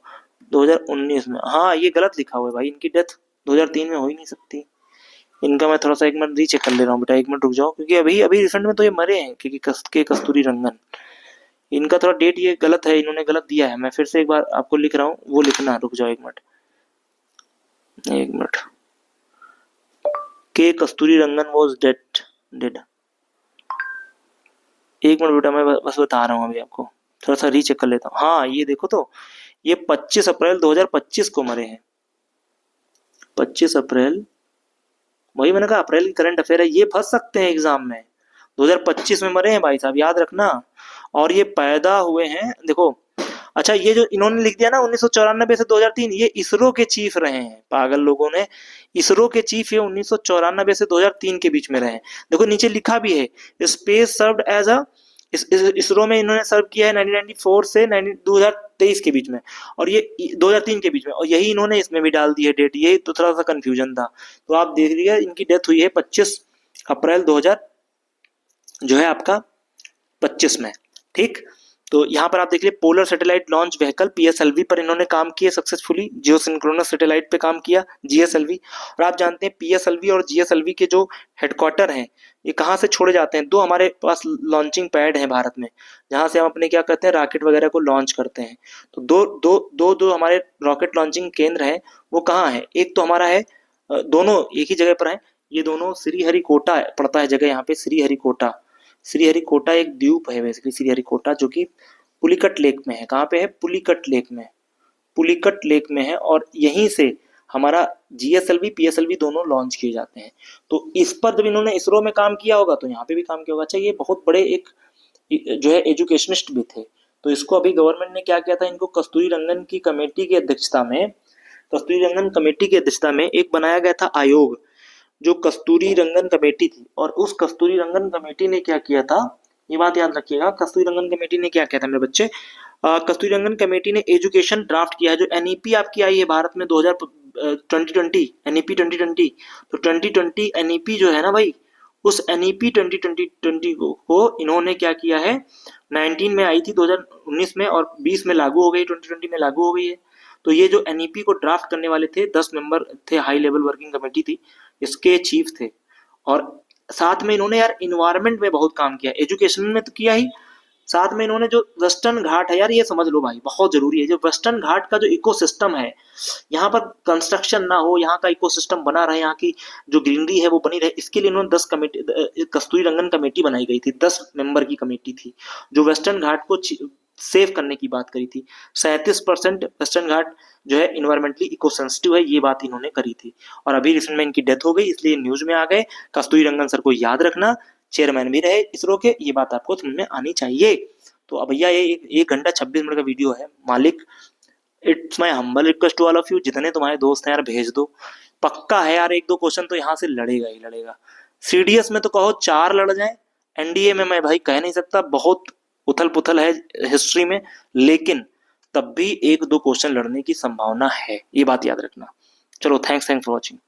2019 में। हाँ ये गलत लिखा हुआ है भाई, इनकी डेथ 2003 में हो ही नहीं सकती। इनका मैं थोड़ा सा एक मिनट रीचेक कर ले रहा हूँ बेटा, एक मिनट रुक जाओ, क्योंकि अभी रिसेंट में तो ये मरे हैं, क्योंकि के कस्तूरी रंगन, इनका थोड़ा डेट ये गलत है, इन्होंने गलत दिया है। मैं फिर से एक बार आपको लिख रहा हूँ, वो लिखना, रुक जाओ एक मिनट। के कस्तूरी रंगन वॉज डेड। एक मिनट बेटा, मैं बस बता रहा हूँ अभी आपको, थोड़ा सा रीचेक कर लेता हूँ। हाँ ये देखो, तो ये 25 अप्रैल 2025 को मरे हैं, 25 अप्रैल, वही मैंने कहा अप्रैल की करंट अफेयर है, ये फंस सकते हैं एग्जाम में। 2025 में मरे हैं भाई साहब, याद रखना। और ये पैदा हुए हैं, देखो, अच्छा ये जो इन्होंने लिख दिया ना 1994 से 2003, ये इसरो के चीफ रहे हैं, पागल लोगों ने, इसरो के चीफ ये 1994 से 2003 के बीच में रहे हैं। देखो नीचे लिखा भी है, space served as a ISRO में इन्होंने सर्व किया है 1994 से 2023 के बीच में, और ये 2003 के बीच में, और यही इन्होंने इसमें भी डाल दी है डेट, यही तो थोड़ा सा कंफ्यूजन था। तो आप देख लीजिए इनकी डेथ हुई है 25 अप्रैल 2000 जो है आपका 25 में। ठीक, तो यहाँ पर आप देख लीजिए polar satellite launch vehicle PSLV पर इन्होंने काम किया सक्सेसफुली, जियो सिंक्रोनस सैटेलाइट पे काम किया GSLV। और आप जानते हैं PSLV और GSLV के जो हेडक्वार्टर हैं ये कहाँ से छोड़े जाते हैं, दो हमारे पास लॉन्चिंग पैड हैं भारत में, जहाँ से हम अपने क्या करते हैं रॉकेट वगैरह को लॉन्च करते हैं। तो दो हमारे रॉकेट लॉन्चिंग केंद्र हैं, वो कहाँ है, एक तो हमारा है दोनों एक ही जगह पर है, ये दोनों श्रीहरिकोटा पड़ता है जगह यहाँ पे, श्रीहरिकोटा। श्रीहरिकोटा एक द्वीप है बेसिकली, श्रीहरिकोटा जो कि पुलिकट लेक में है। कहाँ पे है, पुलिकट लेक में, पुलिकट लेक में है, और यहीं से हमारा GSLV PSLV दोनों लॉन्च किए जाते हैं। तो इस पर जब इन्होंने इसरो में काम किया होगा तो यहाँ पे भी काम किया होगा। अच्छा, ये बहुत बड़े एक जो है एजुकेशनिस्ट भी थे, तो इसको अभी गवर्नमेंट ने क्या किया था, इनको कस्तूरी रंगन की कमेटी की अध्यक्षता में, कस्तूरी रंगन कमेटी की अध्यक्षता में एक बनाया गया था आयोग, जो कस्तूरी रंगन कमेटी थी। और उस कस्तूरी रंगन कमेटी ने क्या किया था, ये बात याद रखिएगा, कस्तूरी रंगन कमेटी ने क्या किया था मेरे बच्चे, कस्तूरी रंगन कमेटी ने एजुकेशन ड्राफ्ट किया है। जो NEP आपकी आई है भारत में 2020 NEP 2020, तो 2020 NEP जो है ना भाई, उस NEP 2020 को इन्होंने क्या किया है, 19 में आई थी 2019 में, और 20 में लागू हो गई, 2020 में लागू हो गई है। तो ये जो NEP को ड्राफ्ट करने वाले थे 10 मेंबर थे, हाई लेवल वर्किंग कमेटी थी, इसके चीफ थे। और साथ में इन्होंने यार इन्वायरमेंट में बहुत काम किया, एजुकेशन में तो किया ही, साथ में इन्होंने जो वेस्टर्न घाट है यार, ये समझ लो भाई बहुत जरूरी है, जो वेस्टर्न घाट का जो इकोसिस्टम है, यहाँ पर कंस्ट्रक्शन ना हो, यहाँ का इकोसिस्टम बना रहे, यहाँ की जो ग्रीनरी है वो बनी रहे, इसके लिए इन्होंने 10 कमेटी, कस्तूरी रंगन कमेटी बनाई गई थी, 10 मेंबर की कमेटी थी, जो वेस्टर्न घाट को सेव करने की बात करी थी। 37% वेस्टर्न घाट जो है इन्वायरमेंटली इको सेंसिटिव है, ये बात इन्होंने करी थी। और अभी रिसेंट में इनकी डेथ हो गई, इसलिए न्यूज में आ गए। कस्तूरी रंगन सर को याद रखना, चेयरमैन भी रहे इसरो के, ये बात आपको समझ में आनी चाहिए। तो अब भैया ये 1 घंटा 26 मिनट का वीडियो है मालिक, it's my humble request to all of you, जितने तुम्हारे दोस्त हैं यार भेज दो, पक्का है यार 1-2 क्वेश्चन तो यहाँ से लड़ेगा ही लड़ेगा। CDS में तो कहो 4 लड़ जाए, NDA में मैं भाई कह नहीं सकता, बहुत उथल पुथल है हिस्ट्री में, लेकिन तब भी 1-2 क्वेश्चन लड़ने की संभावना है, ये बात याद रखना। चलो थैंक्स फॉर वॉचिंग।